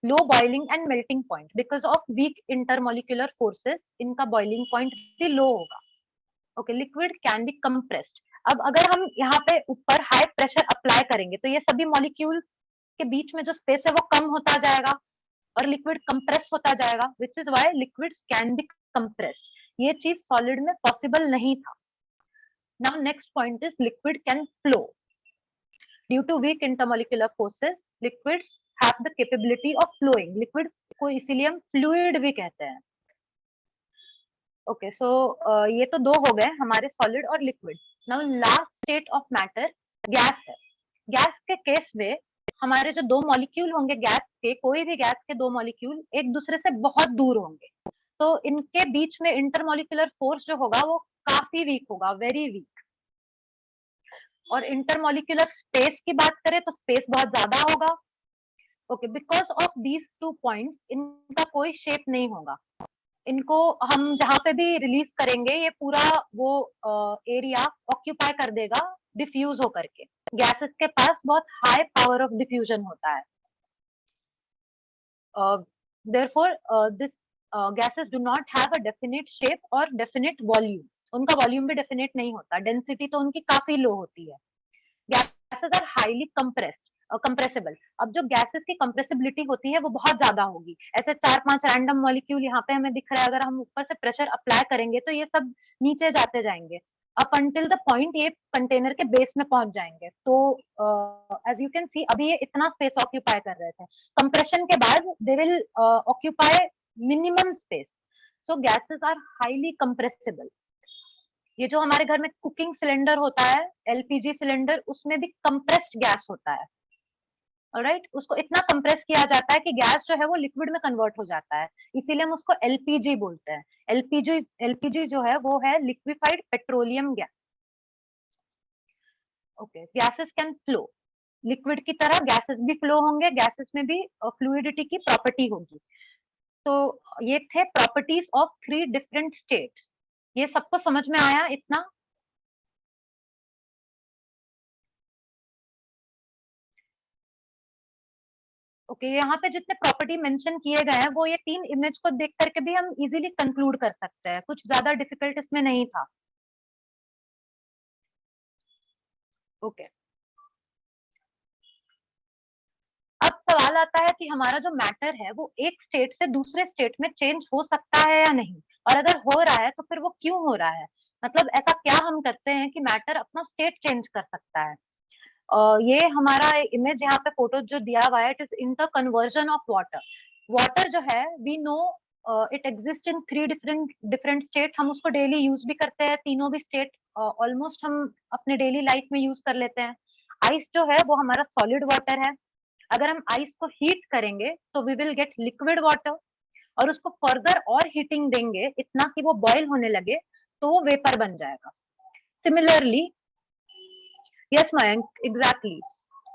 Low boiling and melting point because of weak intermolecular forces, इनका बॉइलिंग पॉइंट भी लो होगा. Okay, liquid can be compressed. अब अगर हम यहाँ पे ऊपर हाई प्रेशर अप्लाई करेंगे तो ये सभी मॉलिक्यूल्स के बीच में जो स्पेस है वो कम होता जाएगा और लिक्विड कंप्रेस होता जाएगा, which is why liquids can be compressed. ये चीज सॉलिड में पॉसिबल नहीं था. Now next point is liquid can flow. Due to weak intermolecular forces liquids have the capability of flowing. Liquid को इसीलिए हम फ्लूइड भी कहते हैं. ओके, सो ये तो दो हो गए हमारे सॉलिड और liquid. Now last state of matter gas है. गैस के केस में हमारे जो दो मॉलिक्यूल होंगे गैस के, कोई भी गैस के दो मॉलिक्यूल एक दूसरे से बहुत दूर होंगे, तो इनके बीच में इंटरमोलिकुलर फोर्स जो होगा वो काफी वीक होगा, वेरी वीक. और इंटरमोलिकुलर स्पेस की बात करें तो स्पेस बहुत ज्यादा होगा. Okay, because of these two points इनका कोई शेप नहीं होगा. इनको हम जहां पे भी रिलीज करेंगे ये पूरा वो एरिया ऑक्यूपाई कर देगा डिफ्यूज होकर के. गैसेस के पास बहुत हाई पावर ऑफ डिफ्यूजन होता है. therefore this gases do not have a definite shape or definite volume. उनका वॉल्यूम भी डेफिनेट नहीं होता, डेंसिटी तो उनकी काफी लो होती है. Gases are highly compressed compressible. अब जो गैसेस की कंप्रेसिबिलिटी होती है वो बहुत ज्यादा होगी. ऐसे 4-5 रैंडम मॉलिक्यूल यहाँ पे हमें दिख रहा है, अगर हम ऊपर से प्रेशर अप्लाई करेंगे तो ये सब नीचे जाते जाएंगे अप अंटिल द पॉइंट ये कंटेनर के बेस में पहुंच जाएंगे. तो एज यू कैन सी अभी ये इतना स्पेस ऑक्यूपाई कर रहे थे, कंप्रेशन के बाद they will occupy minimum space. So gases are highly compressible. ये जो हमारे घर में कुकिंग सिलेंडर होता है, एलपीजी सिलेंडर, उसमें भी कंप्रेस्ड गैस होता है. ऑलराइट, उसको इतना कंप्रेस किया जाता है कि गैस जो है वो लिक्विड में कन्वर्ट हो जाता है, इसीलिए हम उसको एलपीजी बोलते हैं. एलपीजी जो है वो है liquefied petroleum gas. Okay, gases can flow. Liquid की तरह गैसेस भी फ्लो होंगे, गैसेस में भी फ्लूइडिटी की प्रॉपर्टी होगी. तो ये थे प्रॉपर्टीज ऑफ 3 डिफरेंट स्टेट्स. ये सबको समझ में आया इतना? ओके, यहाँ पे जितने प्रॉपर्टी मेंशन किए गए हैं वो ये 3 इमेज को देख करके भी हम इजीली कंक्लूड कर सकते हैं, कुछ ज्यादा डिफिकल्ट इसमें नहीं था. ओके, अब सवाल आता है कि हमारा जो मैटर है वो एक स्टेट से दूसरे स्टेट में चेंज हो सकता है या नहीं, और अगर हो रहा है तो फिर वो क्यों हो रहा है. मतलब ऐसा क्या हम करते हैं कि मैटर अपना स्टेट चेंज कर सकता है. ये हमारा इमेज यहाँ पे फोटो जो दिया हुआ है, it is inter conversion of water. Water जो है we know it exist in 3 different state. हम उसको डेली यूज भी करते हैं, तीनों भी स्टेट ऑलमोस्ट हम अपने डेली लाइफ में यूज कर लेते हैं. आइस जो है वो हमारा सॉलिड वाटर है. अगर हम आइस को हीट करेंगे तो we will get liquid water, और उसको फर्दर और हीटिंग देंगे इतना कि वो बॉयल होने लगे तो वो वेपर बन जाएगा. सिमिलरली यस मयंक, एग्जैक्टली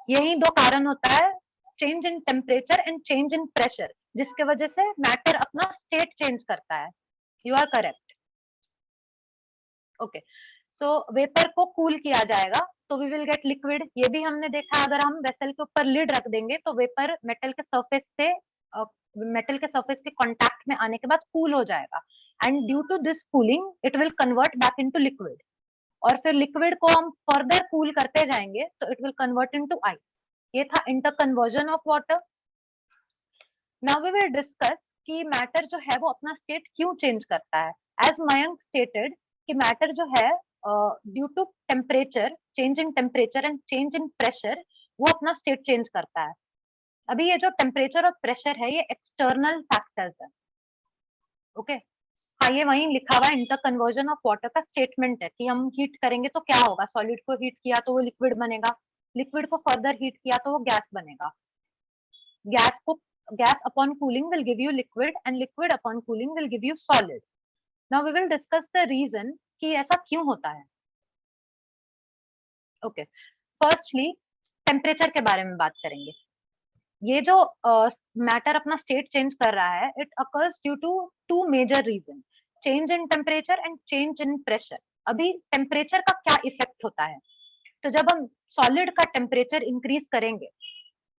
यही दो कारण होता है, change in temperature and change in pressure, जिसके वजह से मैटर अपना स्टेट चेंज करता है। You are correct. Okay, so vapour को कूल किया जाएगा तो वी विल गेट लिक्विड। ये भी हमने देखा, अगर हम वेसल के ऊपर लिड रख देंगे तो वेपर मेटल के सरफेस के कांटेक्ट में आने के बाद कूल हो जाएगा, and due to this cooling it will convert back into liquid, और फिर लिक्विड को हम फर्दर कूल करते जाएंगे तो it will convert into ice. ये था inter conversion of water. Now we will discuss कि मैटर जो है वो अपना स्टेट क्यों चेंज करता है। एज मयंक स्टेटेड कि मैटर जो है due to temperature, change in temperature and change in pressure, वो अपना स्टेट चेंज करता है। अभी ये जो टेम्परेचर और प्रेशर है ये एक्सटर्नल फैक्टर्स है। ओके, हाँ ये वहीं लिखा हुआ इंटर कन्वर्जन ऑफ वाटर का स्टेटमेंट है कि हम हीट करेंगे तो क्या होगा, सॉलिड को हीट किया तो वो लिक्विड बनेगा, लिक्विड को फर्दर हीट किया तो वो गैस बनेगा, gas upon cooling will give you liquid and liquid upon cooling will give you solid. Now we will discuss the reason कि ऐसा क्यों होता है। ओके, फर्स्टली टेम्परेचर के बारे में बात करेंगे। ये जो मैटर अपना स्टेट चेंज कर रहा है, it occurs due to two major reason, change in temperature and change in pressure. अभी टेम्परेचर का क्या इफेक्ट होता है, तो जब हम सॉलिड का टेम्परेचर इंक्रीज करेंगे,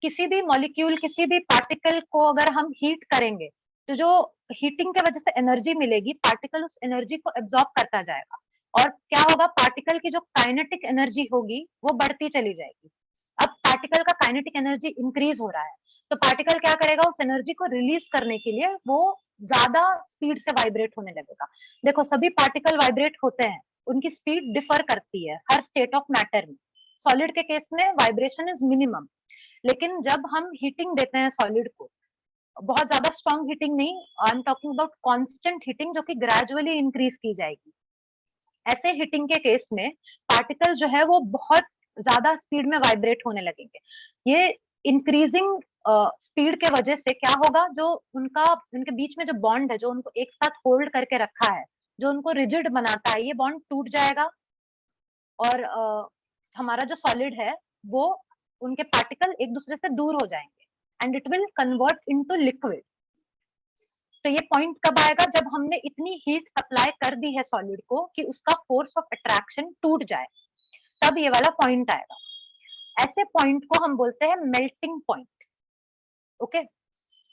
किसी भी मॉलिक्यूल, किसी भी पार्टिकल को अगर हम हीट करेंगे तो जो हीटिंग के वजह से एनर्जी मिलेगी, पार्टिकल उस एनर्जी को एब्जॉर्ब करता जाएगा, और क्या होगा, पार्टिकल की जो काइनेटिक एनर्जी होगी वो बढ़ती चली जाएगी। अब पार्टिकल का काइनेटिक एनर्जी इंक्रीज हो रहा है तो पार्टिकल क्या करेगा, उस एनर्जी को रिलीज करने के लिए वो ज्यादा स्पीड से वाइब्रेट होने लगेगा। देखो सभी पार्टिकल वाइब्रेट होते हैं, उनकी स्पीड डिफर करती है हर स्टेट ऑफ मैटर में। सॉलिड के केस में वाइब्रेशन इज मिनिमम, लेकिन जब हम हीटिंग देते हैं सॉलिड को, बहुत ज्यादा स्ट्रॉन्ग हीटिंग नहीं, I am talking about constant heating जो कि ग्रेजुअली इंक्रीज की जाएगी, ऐसे हीटिंग के केस में पार्टिकल जो है वो बहुत ज्यादा स्पीड में वाइब्रेट होने लगेंगे। ये इंक्रीजिंग स्पीड के वजह से क्या होगा, जो उनके बीच में जो बॉन्ड है, जो उनको एक साथ होल्ड करके रखा है, जो उनको रिजिड बनाता है, ये बॉन्ड टूट जाएगा, और हमारा जो सॉलिड है वो, उनके पार्टिकल एक दूसरे से दूर हो जाएंगे and it will convert into liquid. तो ये पॉइंट कब आएगा, जब हमने इतनी हीट सप्लाई कर दी है सॉलिड को कि उसका फोर्स ऑफ अट्रैक्शन टूट जाए, तब ये वाला पॉइंट आएगा। ऐसे पॉइंट को हम बोलते हैं मेल्टिंग पॉइंट। ओके,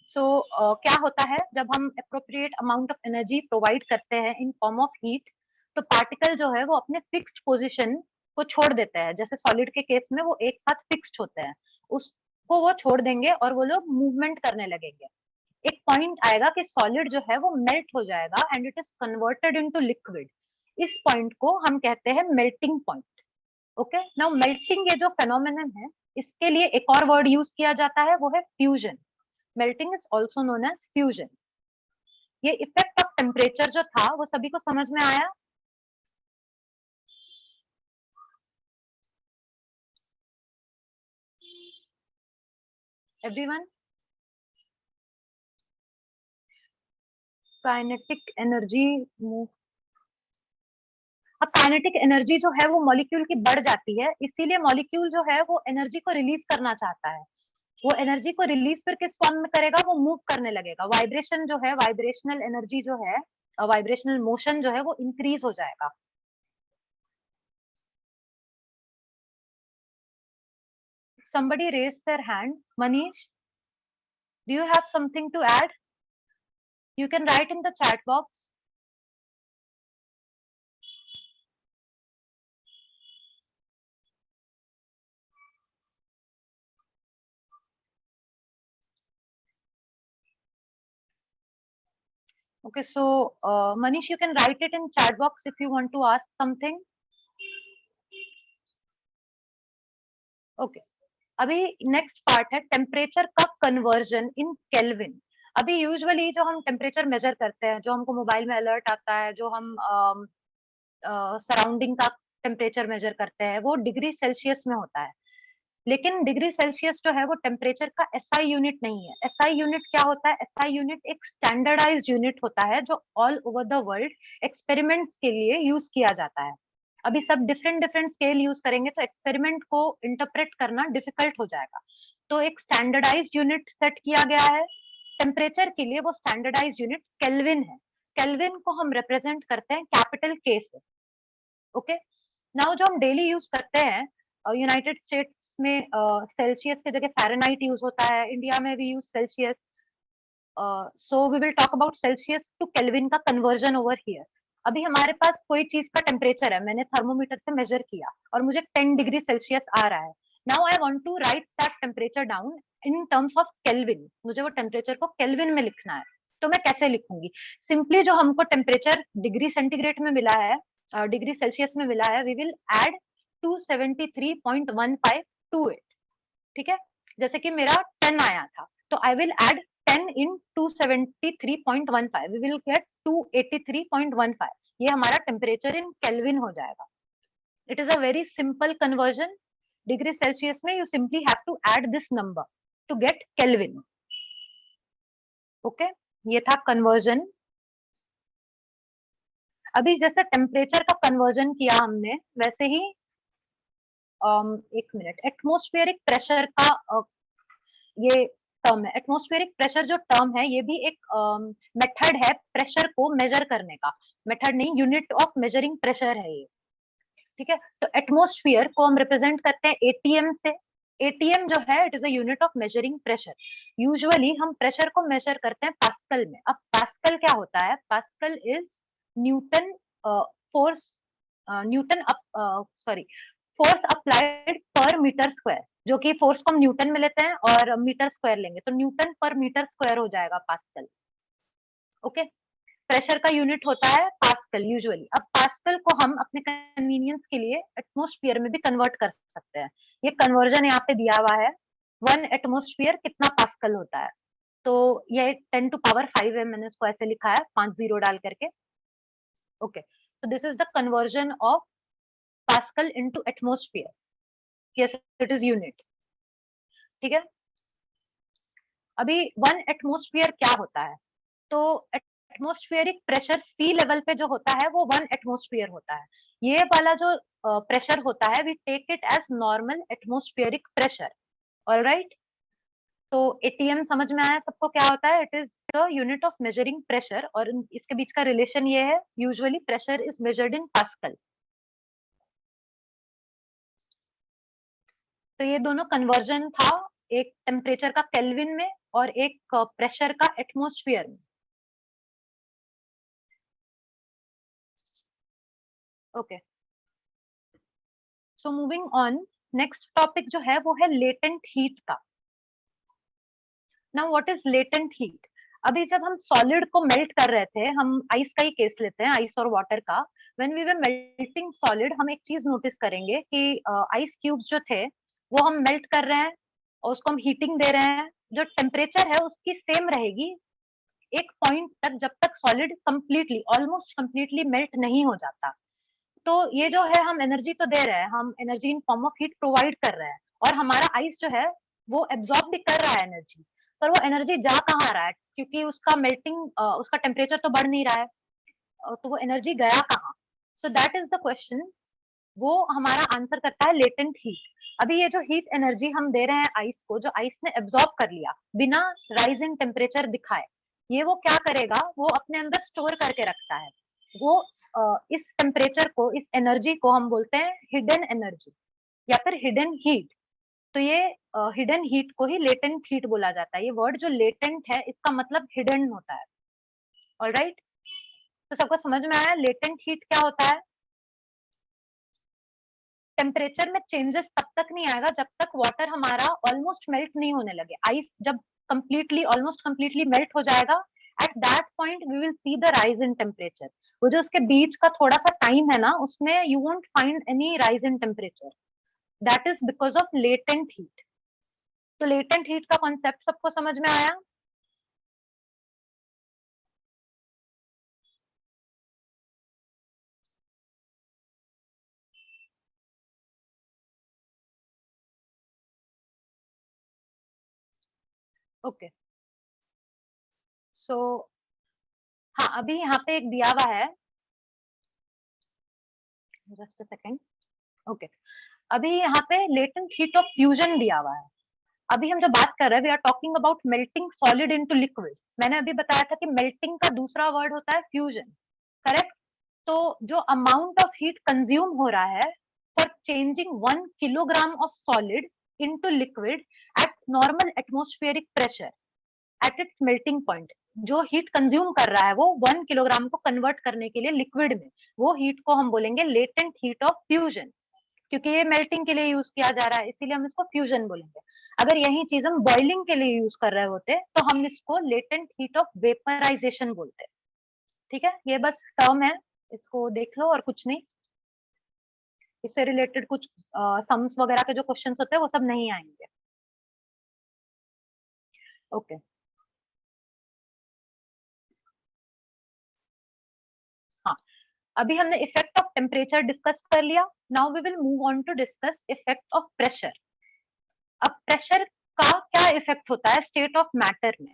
सो क्या होता है, जब हम appropriate amount of energy provide करते हैं इन फॉर्म ऑफ हीट, तो पार्टिकल जो है वो अपने फिक्स्ड पोजीशन को छोड़ देते हैं। जैसे सॉलिड के केस में वो एक साथ फिक्स्ड होते हैं, उसको वो छोड़ देंगे और वो लोग मूवमेंट करने लगेंगे। एक पॉइंट आएगा कि सॉलिड जो है वो मेल्ट हो जाएगा and it is converted into liquid. इस पॉइंट को हम कहते हैं melting point. Okay, now melting ये जो फेनोमेनन है, इसके लिए एक और वर्ड यूज किया जाता है, वो है fusion. Melting is also known as fusion. ये इफेक्ट ऑफ टेम्परेचर जो था वो सभी को समझ में आया? एवरीवन? काइनेटिक एनर्जी मूव, अब काइनेटिक एनर्जी जो है वो मॉलिक्यूल की बढ़ जाती है, इसीलिए मॉलिक्यूल जो है वो एनर्जी को रिलीज करना चाहता है। वो एनर्जी को रिलीज फिर किस फॉर्म में करेगा, वो मूव करने लगेगा। वाइब्रेशन जो है, वाइब्रेशनल एनर्जी जो है, वाइब्रेशनल मोशन जो है वो इंक्रीज हो जाएगा। somebody raised their hand. Manish, do you have something to add? You can write in the chat box. Okay, so Manish, you can write it in chat box if you want to ask something. Okay, अभी next part है temperature का conversion in kelvin. अभी usually जो हम temperature measure करते हैं, जो हमको मोबाइल में अलर्ट आता है, जो हम सराउंडिंग का टेम्परेचर मेजर करते हैं, वो डिग्री सेल्सियस में होता है। लेकिन डिग्री सेल्सियस जो है वो टेम्परेचर का एसआई यूनिट नहीं है। एसआई यूनिट क्या होता है, एसआई यूनिट एक स्टैंडर्डाइज्ड यूनिट होता है जो all over the world experiments के लिए यूज किया जाता है। अभी सब डिफरेंट डिफरेंट स्केल यूज करेंगे तो एक्सपेरिमेंट को इंटरप्रेट करना डिफिकल्ट हो जाएगा। तो एक स्टैंडर्डाइज्ड यूनिट सेट किया गया है टेम्परेचर के लिए, वो स्टैंडर्डाइज्ड यूनिट केल्विन है। केल्विन को हम रिप्रेजेंट करते हैं कैपिटल के से। ओके, नाउ जो हम डेली यूज करते हैं, यूनाइटेड स्टेट्स में सेल्सियस की जगह फ़ारेनहाइट यूज होता है, इंडिया में भी use Celsius. So we will talk about Celsius to Kelvin का कन्वर्जन ओवर हियर। अभी हमारे पास कोई चीज का टेम्परेचर है, मैंने थर्मोमीटर से मेजर किया और मुझे 10 डिग्री सेल्सियस आ रहा है। Now I want to write that temperature down in terms of Kelvin. मुझे वो टेम्परेचर को केल्विन में लिखना है, तो मैं कैसे लिखूंगी? सिंपली जो हमको टेम्परेचर डिग्री सेंटीग्रेड में मिला है, डिग्री सेल्सियस में मिला है, we will add 273.15 to it. ठीक है, जैसे कि मेरा 10 आया था, तो I will add 10 in 273.15, we will get 283.15। ये हमारा टेम्परेचर इन केल्विन हो जाएगा। It is a very simple conversion. Degree Celsius में you simply have to add this number to get kelvin. Okay, ये था कन्वर्जन। अभी जैसे टेम्परेचर का कन्वर्जन किया हमने, वैसे ही एक मिनट, एटमोस्फेरिक प्रेशर का ये टर्म है। एटमॉस्फेरिक प्रेशर जो टर्म है, ये भी एक मेथड है प्रेशर को मेजर करने का। मेथड नहीं, यूनिट ऑफ मेजरिंग प्रेशर है ये। ठीक है, तो एटमॉस्फेयर को हम रिप्रेजेंट करते हैं एटीएम से। एटीएम जो है, it is a unit of measuring pressure. Usually हम प्रेशर को मेजर करते हैं पास्कल में। अब पास्कल क्या होता है? Pascal is Newton force, Newton sorry, force applied पर मीटर स्क्वायर, जो कि फोर्स को हम न्यूटन में लेते हैं और मीटर स्क्वायर लेंगे, तो न्यूटन पर मीटर स्क्वायर हो जाएगा पास्कल। ओके, प्रेशर का यूनिट होता है पास्कल यूजुअली। अब पास्कल को हम अपने कन्वीनियंस के लिए एटमॉस्फेयर में भी कन्वर्ट कर सकते हैं। ये कन्वर्जन यहाँ पे दिया हुआ है, 1 एटमॉस्फेयर कितना पास्कल होता है। तो ये 10 टू पावर 5 है, मैंने इसको ऐसे लिखा है 5 जीरो डाल करके। Okay, so this is the conversion of Pascal into atmosphere. Yes, it is unit. ठीक है, अभी 1 एटमॉस्फेयर क्या होता है? तो एटमॉस्फेरिक प्रेशर सी लेवल पे जो होता है वो 1 एटमॉस्फेयर होता है। ये वाला जो प्रेशर होता है, we take it as normal atmospheric pressure. Alright, तो एटीएम समझ में आया सबको क्या होता है? It is the unit of measuring pressure, और इसके बीच का रिलेशन ये है, usually pressure is measured in pascal. तो ये दोनों कन्वर्जन था, एक टेम्परेचर का केल्विन में और एक प्रेशर का एटमॉस्फेयर में। Okay, so moving on, next topic जो है वो है लेटेंट हीट का। Now what is latent heat? अभी जब हम सॉलिड को मेल्ट कर रहे थे, हम आइस का ही केस लेते हैं, आइस और वाटर का। When we were melting solid, हम एक चीज नोटिस करेंगे कि आइस क्यूब्स जो थे वो हम मेल्ट कर रहे हैं और उसको हम हीटिंग दे रहे हैं। जो टेम्परेचर है उसकी सेम रहेगी एक पॉइंट तक, जब तक solid completely, almost completely melt नहीं हो जाता। तो ये जो है, हम एनर्जी तो दे रहे हैं, हम energy in form of heat provide कर रहे हैं, और हमारा आइस जो है वो एब्जॉर्ब भी कर रहा है एनर्जी। पर वो एनर्जी जा कहाँ रहा है? क्योंकि उसका मेल्टिंग, उसका टेम्परेचर तो बढ़ नहीं रहा है, तो वो एनर्जी गया कहाँ? So that is the question. वो हमारा आंसर करता है लेटेंट हीट। अभी ये जो हीट एनर्जी हम दे रहे हैं आइस को, जो आइस ने एब्जॉर्ब कर लिया बिना राइज इन टेम्परेचर दिखाए, ये वो क्या करेगा? वो अपने अंदर स्टोर करके रखता है। वो इस टेम्परेचर को, इस एनर्जी को हम बोलते हैं हिडन एनर्जी या फिर हिडन हीट। तो ये हिडन हीट को ही लेटेंट हीट बोला जाता है। ये वर्ड जो लेटेंट है, इसका मतलब हिडन होता है। ऑलराइट, तो सबको समझ में आया लेटेंट हीट क्या होता है? टेम्परेचर में चेंजेस तब तक नहीं आएगा जब तक वाटर हमारा ऑलमोस्ट मेल्ट नहीं होने लगे। आइस जब कंप्लीटली, ऑलमोस्ट कंप्लीटली मेल्ट हो जाएगा, at that point we will see the rise in temperature. वो जो उसके बीच का थोड़ा सा टाइम है ना, उसमें you won't find any rise in temperature. That is because of latent heat. तो लेटेंट हीट का कॉन्सेप्ट सबको समझ में आया? ओके, सो हाँ, अभी यहाँ पे एक दिया हुआ है जस्ट अ सेकेंड। ओके, अभी यहाँ पे लेटेंट हीट ऑफ फ्यूजन दिया हुआ है। अभी हम जो बात कर रहे हैं, we are talking about melting solid into liquid. मैंने अभी बताया था कि मेल्टिंग का दूसरा वर्ड होता है फ्यूजन, करेक्ट? तो जो अमाउंट ऑफ हीट कंज्यूम हो रहा है for changing 1 kilogram of solid into liquid at normal atmospheric pressure at its melting point, जो हीट कंज्यूम कर रहा है वो 1 किलोग्राम को कन्वर्ट करने के लिए लिक्विड में, वो हीट को हम बोलेंगे लेटेंट हीट ऑफ फ्यूजन। क्योंकि ये मेल्टिंग के लिए यूज किया जा रहा है, इसीलिए हम इसको फ्यूजन बोलेंगे। अगर यही चीज हम बॉइलिंग के लिए यूज कर रहे होते तो हम इसको लेटेंट हीट ऑफ वेपराइजेशन बोलते। ठीक है, ये बस टर्म है, इसको देख लो और कुछ नहीं। इससे रिलेटेड कुछ सम्स वगैरह के जो क्वेश्चंस होते हैं वो सब नहीं आएंगे। ओके, हाँ, अभी हमने इफेक्ट ऑफ टेम्परेचर डिस्कस कर लिया। Now we will move on to discuss effect of pressure. अब प्रेशर का क्या इफेक्ट होता है स्टेट ऑफ मैटर में?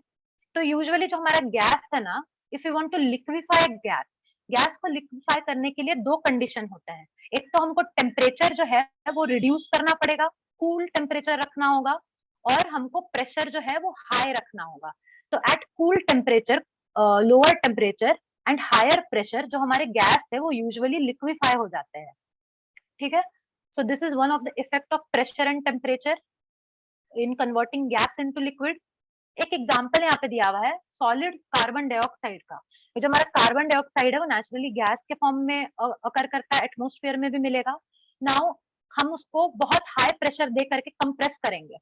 तो यूजुअली जो हमारा गैस है ना, if you want to liquefy gas, gas को लिक्विफाई करने के लिए दो कंडीशन होते हैं। एक तो हमको टेम्परेचर जो है वो रिड्यूस करना पड़ेगा, कूल टेम्परेचर रखना होगा, और हमको प्रेशर जो है वो हाई रखना होगा। तो at cool temperature, lower temperature and higher pressure, जो हमारे गैस है वो यूजुअली लिक्विफाई हो जाते हैं। ठीक है, सो this is one of the effect of pressure and temperature in converting gas into liquid. एक एग्जाम्पल यहाँ पे दिया हुआ है सॉलिड कार्बन डाइऑक्साइड का। ये जो हमारा कार्बन डाइऑक्साइड है वो नेचुरली गैस के फॉर्म में अकर करता है, एटमोस्फेयर में भी मिलेगा। नाउ हम उसको बहुत हाई प्रेशर दे करके कंप्रेस करेंगे,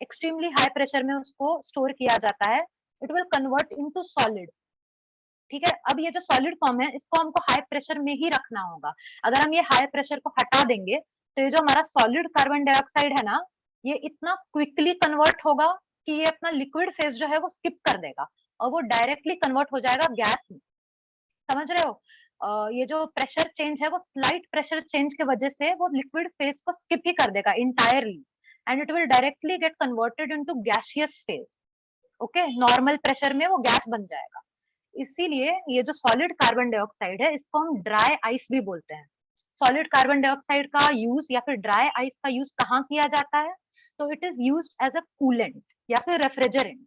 एक्सट्रीमली हाई प्रेशर में उसको स्टोर किया जाता है, it will convert into solid. ठीक है, अब ये जो सॉलिड फॉर्म है इसको हमको हाई प्रेशर में ही रखना होगा। अगर हम ये हाई प्रेशर को हटा देंगे तो ये जो हमारा सॉलिड कार्बन डाइऑक्साइड है ना, ये इतना क्विकली कन्वर्ट होगा कि ये अपना लिक्विड फेज जो है वो स्किप कर देगा और वो डायरेक्टली कन्वर्ट हो जाएगा गैस में। समझ रहे हो? ये जो प्रेशर चेंज है वो स्लाइट प्रेशर चेंज की वजह से वो लिक्विड फेज को स्किप ही कर देगा entirely, and it will directly get converted into gaseous phase. Okay, normal pressure में वो गैस बन जाएगा। इसीलिए ये जो सॉलिड कार्बन डाइऑक्साइड है इसको हम ड्राई आइस भी बोलते हैं। सॉलिड कार्बन डाइऑक्साइड का यूज या फिर ड्राई आइस का यूज कहाँ किया जाता है? तो it is use as a coolant या फिर रेफ्रिजरेंट।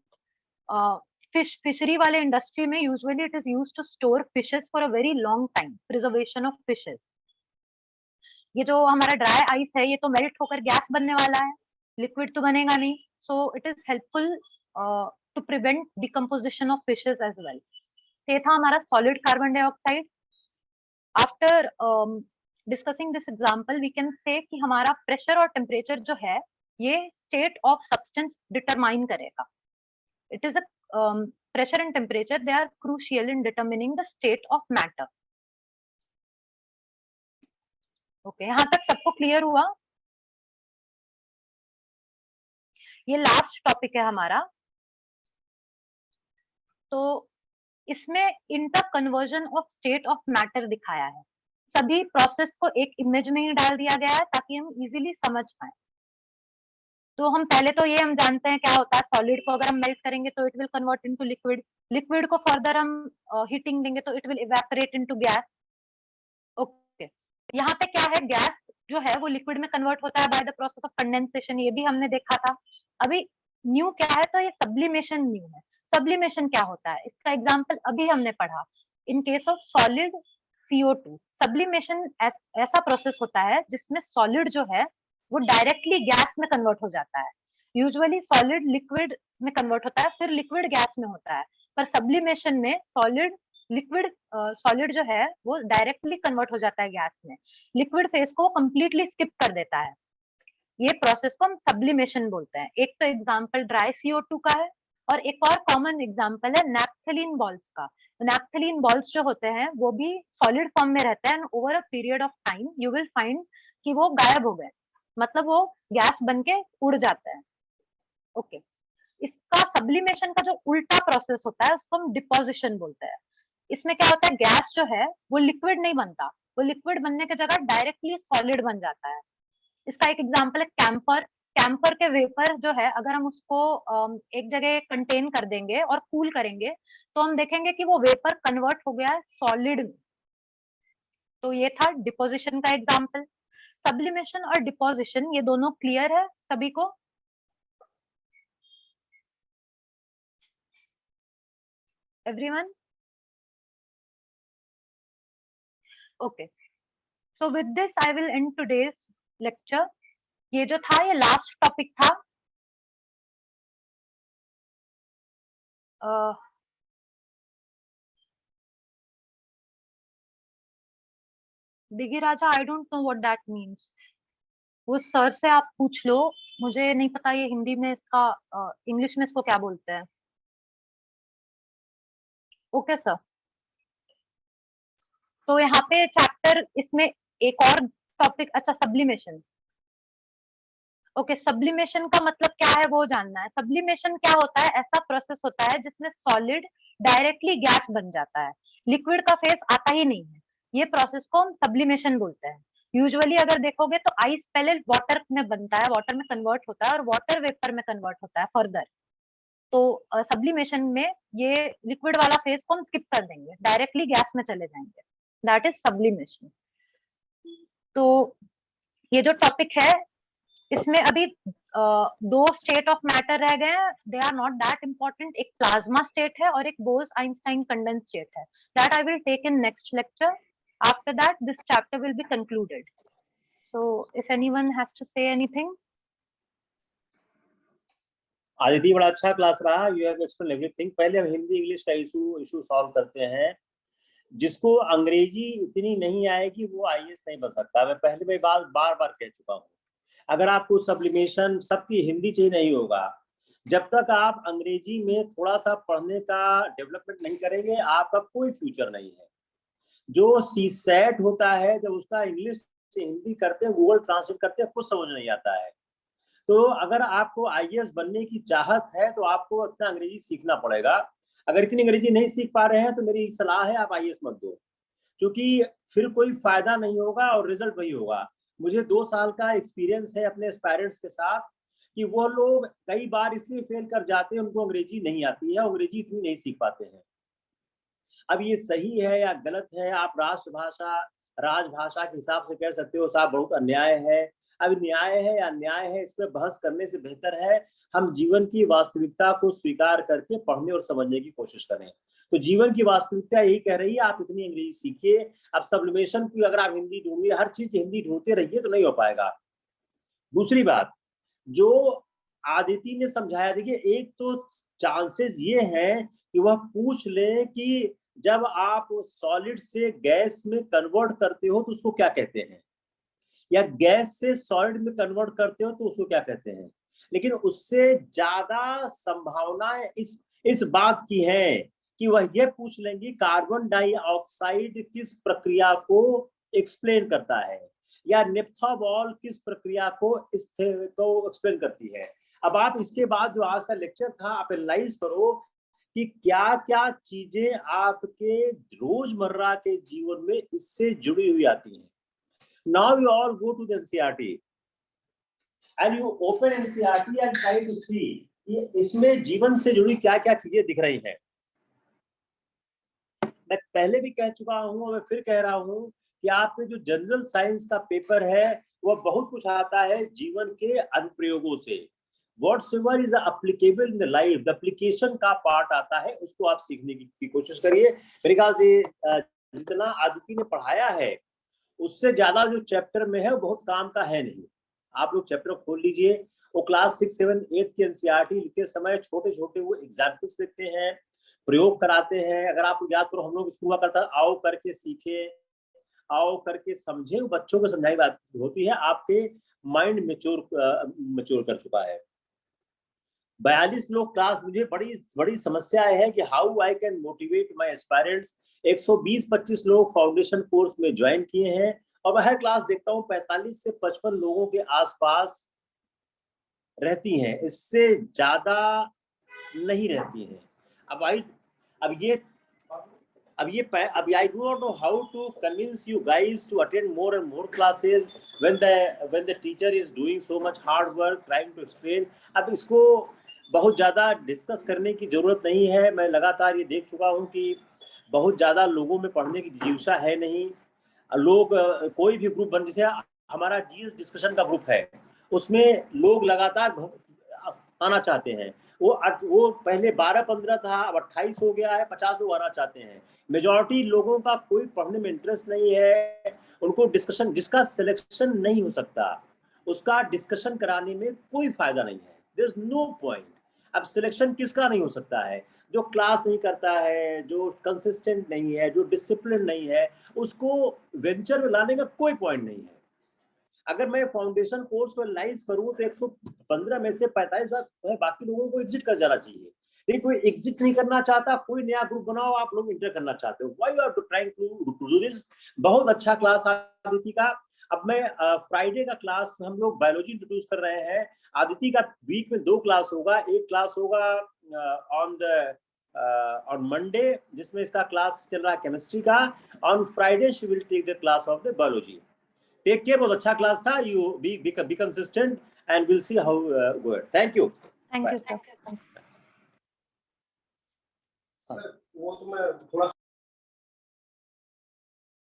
फिशरी वाले इंडस्ट्री में usually it is use to store fishes for a very long time, preservation of fishes. ये जो हमारा ड्राई आइस है ये तो मेल्ट होकर गैस बनने वाला है, लिक्विड तो बनेगा नहीं, so it is helpful to prevent decomposition of fishes as well. ये था हमारा solid carbon dioxide. After discussing this example we can say कि हमारा प्रेशर और टेम्परेचर जो है ये स्टेट ऑफ सब्सटेंस डिटरमाइन करेगा। It is a pressure and temperature, they are crucial in determining the state of matter. Okay, यहाँ तक सबको क्लियर हुआ? ये लास्ट टॉपिक है हमारा। तो इसमें inter conversion of state of matter दिखाया है। सभी प्रोसेस को एक इमेज में ही डाल दिया गया है ताकि हम इजीली समझ पाए। तो हम पहले तो ये हम जानते हैं क्या होता है, सॉलिड को अगर हम मेल्ट करेंगे तो it will convert into liquid, liquid को फर्दर हम हीटिंग देंगे तो it will evaporate into gas. Okay, यहाँ पे क्या है, गैस जो है वो लिक्विड में कन्वर्ट होता है by the process of condensation, ये भी हमने देखा था। अभी न्यू क्या है, तो ये सब्लिमेशन न्यू है। सब्लिमेशन क्या होता है इसका एग्जाम्पल अभी हमने पढ़ा, in case of solid CO2। Sublimation ऐसा प्रोसेस होता है जिसमें सॉलिड जो है वो डायरेक्टली गैस में कन्वर्ट हो जाता है। यूजुअली सॉलिड लिक्विड में कन्वर्ट होता है, फिर लिक्विड गैस में होता है, पर सब्लिमेशन में सॉलिड लिक्विड सॉलिड जो है वो डायरेक्टली कन्वर्ट हो जाता है गैस में, लिक्विड फेज को कंप्लीटली स्किप कर देता है। ये प्रोसेस को हम सब्लिमेशन बोलते हैं। एक तो एग्जांपल ड्राई CO2 का है, और एक और कॉमन एग्जांपल है नैप्थलीन बॉल्स का। नैप्थलीन बॉल्स जो होते हैं वो भी सॉलिड फॉर्म में रहते हैं, and over a period of time you will find कि वो गायब हो गए, मतलब वो गैस बन के उड़ जाता है। ओके, इसका सब्लिमेशन का जो उल्टा प्रोसेस होता है उसको हम डिपोजिशन बोलते हैं। इसमें क्या होता है, गैस जो है वो लिक्विड नहीं बनता, वो लिक्विड बनने की जगह डायरेक्टली सॉलिड बन जाता है। इसका एक एग्जांपल है कैंपर। कैंपर के वेपर जो है अगर हम उसको एक जगह कंटेन कर देंगे और कूल करेंगे तो हम देखेंगे कि वो वेपर कन्वर्ट हो गया है सॉलिड में। तो ये था डिपोजिशन का एग्जाम्पल। सब्लिमेशन और डिपोजिशन ये दोनों क्लियर है सभी को? Everyone? Okay, so with this I will end today's lecture. ये जो था ये लास्ट टॉपिक था। Digi Raja, I don't know what that means. वो सर से आप पूछ लो, मुझे नहीं पता ये हिंदी में इसका, इंग्लिश में इसको क्या बोलते हैं। ओके सर, तो यहाँ पे चैप्टर इसमें एक और टॉपिक, अच्छा सब्लिमेशन। ओके, सब्लिमेशन का मतलब क्या है वो जानना है। सब्लिमेशन क्या होता है? ऐसा प्रोसेस होता है जिसमें सॉलिड डायरेक्टली गैस बन जाता है, लिक्विड का फेस आता ही नहीं है। ये प्रोसेस को हम सब्लिमेशन बोलते हैं। यूजुअली अगर देखोगे तो आइस पहले वाटर में बनता है, वाटर में कन्वर्ट होता है और वाटर वेपर में कन्वर्ट होता है फर्दर। तो सब्लिमेशन में ये लिक्विड वाला फेज को हम स्किप कर देंगे, डायरेक्टली गैस में चले जाएंगे, दैट इज सब्लिमेशन। तो ये जो टॉपिक है इसमें अभी दो स्टेट ऑफ मैटर रह गए हैं, they are not that important. एक प्लाज्मा स्टेट है और एक बोस-आइंस्टाइन कंडेंस स्टेट है। That I will take in next lecture. After that this chapter will be concluded. So if anyone has to say anything. Aditi, बड़ा अच्छा class रहा, you have explain everything. पहले हम Hindi English का इशू सॉल्व करते हैं। जिसको अंग्रेजी इतनी नहीं आएगी वो आईएएस नहीं बन सकता। मैं पहले में बार बार कह चुका हूँ। अगर आपको सब्लिमेशन सबकी हिंदी चाहिए नहीं होगा, जब तक आप अंग्रेजी में थोड़ा सा पढ़ने का डेवलपमेंट नहीं करेंगे आपका कोई फ्यूचर नहीं है। जो सीसैट होता है, जब उसका इंग्लिश से हिंदी करते हैं, गूगल ट्रांसलेट करते हैं, कुछ समझ नहीं आता है। तो अगर आपको आईएएस बनने की चाहत है तो आपको अपना अंग्रेजी सीखना पड़ेगा। अगर इतनी अंग्रेजी नहीं सीख पा रहे हैं तो मेरी सलाह है आप आईएएस मत दो, क्योंकि फिर कोई फायदा नहीं होगा और रिजल्ट वही होगा। मुझे 2 साल का एक्सपीरियंस है अपने एस्पायरेंट्स के साथ कि वो लोग कई बार इसलिए फेल कर जाते हैं, उनको अंग्रेजी नहीं आती है, अंग्रेजी इतनी नहीं सीख पाते हैं। अब ये सही है या गलत है, आप राजभाषा के हिसाब से कह सकते हो साहब बहुत अन्याय है। अब न्याय है या अन्याय है, इस पर बहस करने से बेहतर है हम जीवन की वास्तविकता को स्वीकार करके पढ़ने और समझने की कोशिश करें। तो जीवन की वास्तविकता यही कह रही है आप इतनी अंग्रेजी सीखिए। अब सब्लिमेशन की अगर आप हिंदी ढूंढिए, हर चीज की हिंदी ढूंढते रहिए तो नहीं हो पाएगा। दूसरी बात जो आदिति ने समझाया, देखिए एक तो चांसेस ये हैं कि वह पूछ ले कि जब आप सॉलिड से गैस में कन्वर्ट करते हो तो उसको क्या कहते हैं, या गैस से सॉलिड में कन्वर्ट करते हो तो उसको क्या कहते हैं। लेकिन उससे ज्यादा संभावना इस बात की है कि वह यह पूछ लेंगे कार्बन डाइऑक्साइड किस प्रक्रिया को एक्सप्लेन करता है, या नेफ्थाबॉल किस प्रक्रिया को एक्सप्लेन करती है। अब आप इसके बाद जो आज का लेक्चर था आप एनालाइज करो कि क्या क्या चीजें आपके रोजमर्रा के जीवन में इससे जुड़ी हुई आती हैं। Now you all go to the NCERT and you open NCERT and try to see ये इसमें जीवन से जुड़ी क्या क्या चीजें दिख रही हैं। मैं पहले भी कह चुका हूं और मैं फिर कह रहा हूं कि आपके जो जनरल साइंस का पेपर है वह बहुत कुछ आता है जीवन के अनुप्रयोगों से। Whatsoever is applicable in the life, the application का पार्ट आता है, उसको आप सीखने की कोशिश करिए। मेरे ख्याल से जितना आदिति ने पढ़ाया है उससे ज्यादा जो चैप्टर में है वो बहुत काम का है नहीं। आप लोग चैप्टर खोल लीजिए, वो क्लास 6, 7, 8 की एनसीईआरटी लिखते समय छोटे छोटे वो एग्जाम्पल्स लिखते हैं, प्रयोग कराते हैं। अगर आप याद करो हम लोग स्कूल में करता आओ करके सीखे, आओ करके समझे, बच्चों को समझाई बात होती है। आपके माइंड मेच्योर कर चुका है। 42 लोग क्लास, मुझे बड़ी समस्या है कि how I can motivate my aspirants. 120-25 लोग फाउंडेशन कोर्स में ज्वाइन किए हैं और मैं हर क्लास देखता हूँ 45 से 55 लोगों के आसपास रहती हैं, इससे ज्यादा नहीं रहती हैं। अब I do not know how to convince you guys to attend more and more classes when the teacher is doing so much hard work trying to explain। अब इसको बहुत ज़्यादा डिस्कस करने की ज़रूरत नहीं है। मैं लगातार ये देख चुका हूँ कि बहुत ज़्यादा लोगों में पढ़ने की जिज्ञासा है नहीं। लोग कोई भी ग्रुप बन, जैसे हमारा जीएस डिस्कशन का ग्रुप है, उसमें लोग लगातार आना चाहते हैं। वो पहले 12-15 था, अब 28 हो गया है, 50 लोग आना चाहते हैं। मेजॉरिटी लोगों का कोई पढ़ने में इंटरेस्ट नहीं है, उनको डिस्कशन, जिसका सिलेक्शन नहीं हो सकता उसका डिस्कशन कराने में कोई फायदा नहीं है, देयर इज नो पॉइंट। अब सिलेक्शन किसका नहीं हो सकता है? जो क्लास नहीं करता है, जो कंसिस्टेंट नहीं है, जो डिसिप्लिन नहीं है, उसको वेंचर में लाने का कोई पॉइंट नहीं है। अगर मैं फाउंडेशन कोर्स को एनालाइज करूं तो 115 में से 45 बाकी लोगों को एग्जिट कर जाना चाहिए, लेकिन कोई एग्जिट नहीं करना चाहता। कोई नया ग्रुप बनाओ, आप लोग इंटर करना चाहते हो, why you are trying to do this. बहुत अच्छा क्लास था आदिति का। अब मैं फ्राइडे का क्लास हम लोग बायोलॉजी इंट्रोड्यूस कर रहे हैं। आदिति का वीक में 2 क्लास होगा, एक क्लास होगा ऑन मंडे जिसमें इसका क्लास चल रहा है केमिस्ट्री का। On Friday she will take the class of the biology. Take care, बहुत अच्छा क्लास था। You be consistent and will see how good. Thank you. Thank you sir. Sir वो तो मैं थोड़ा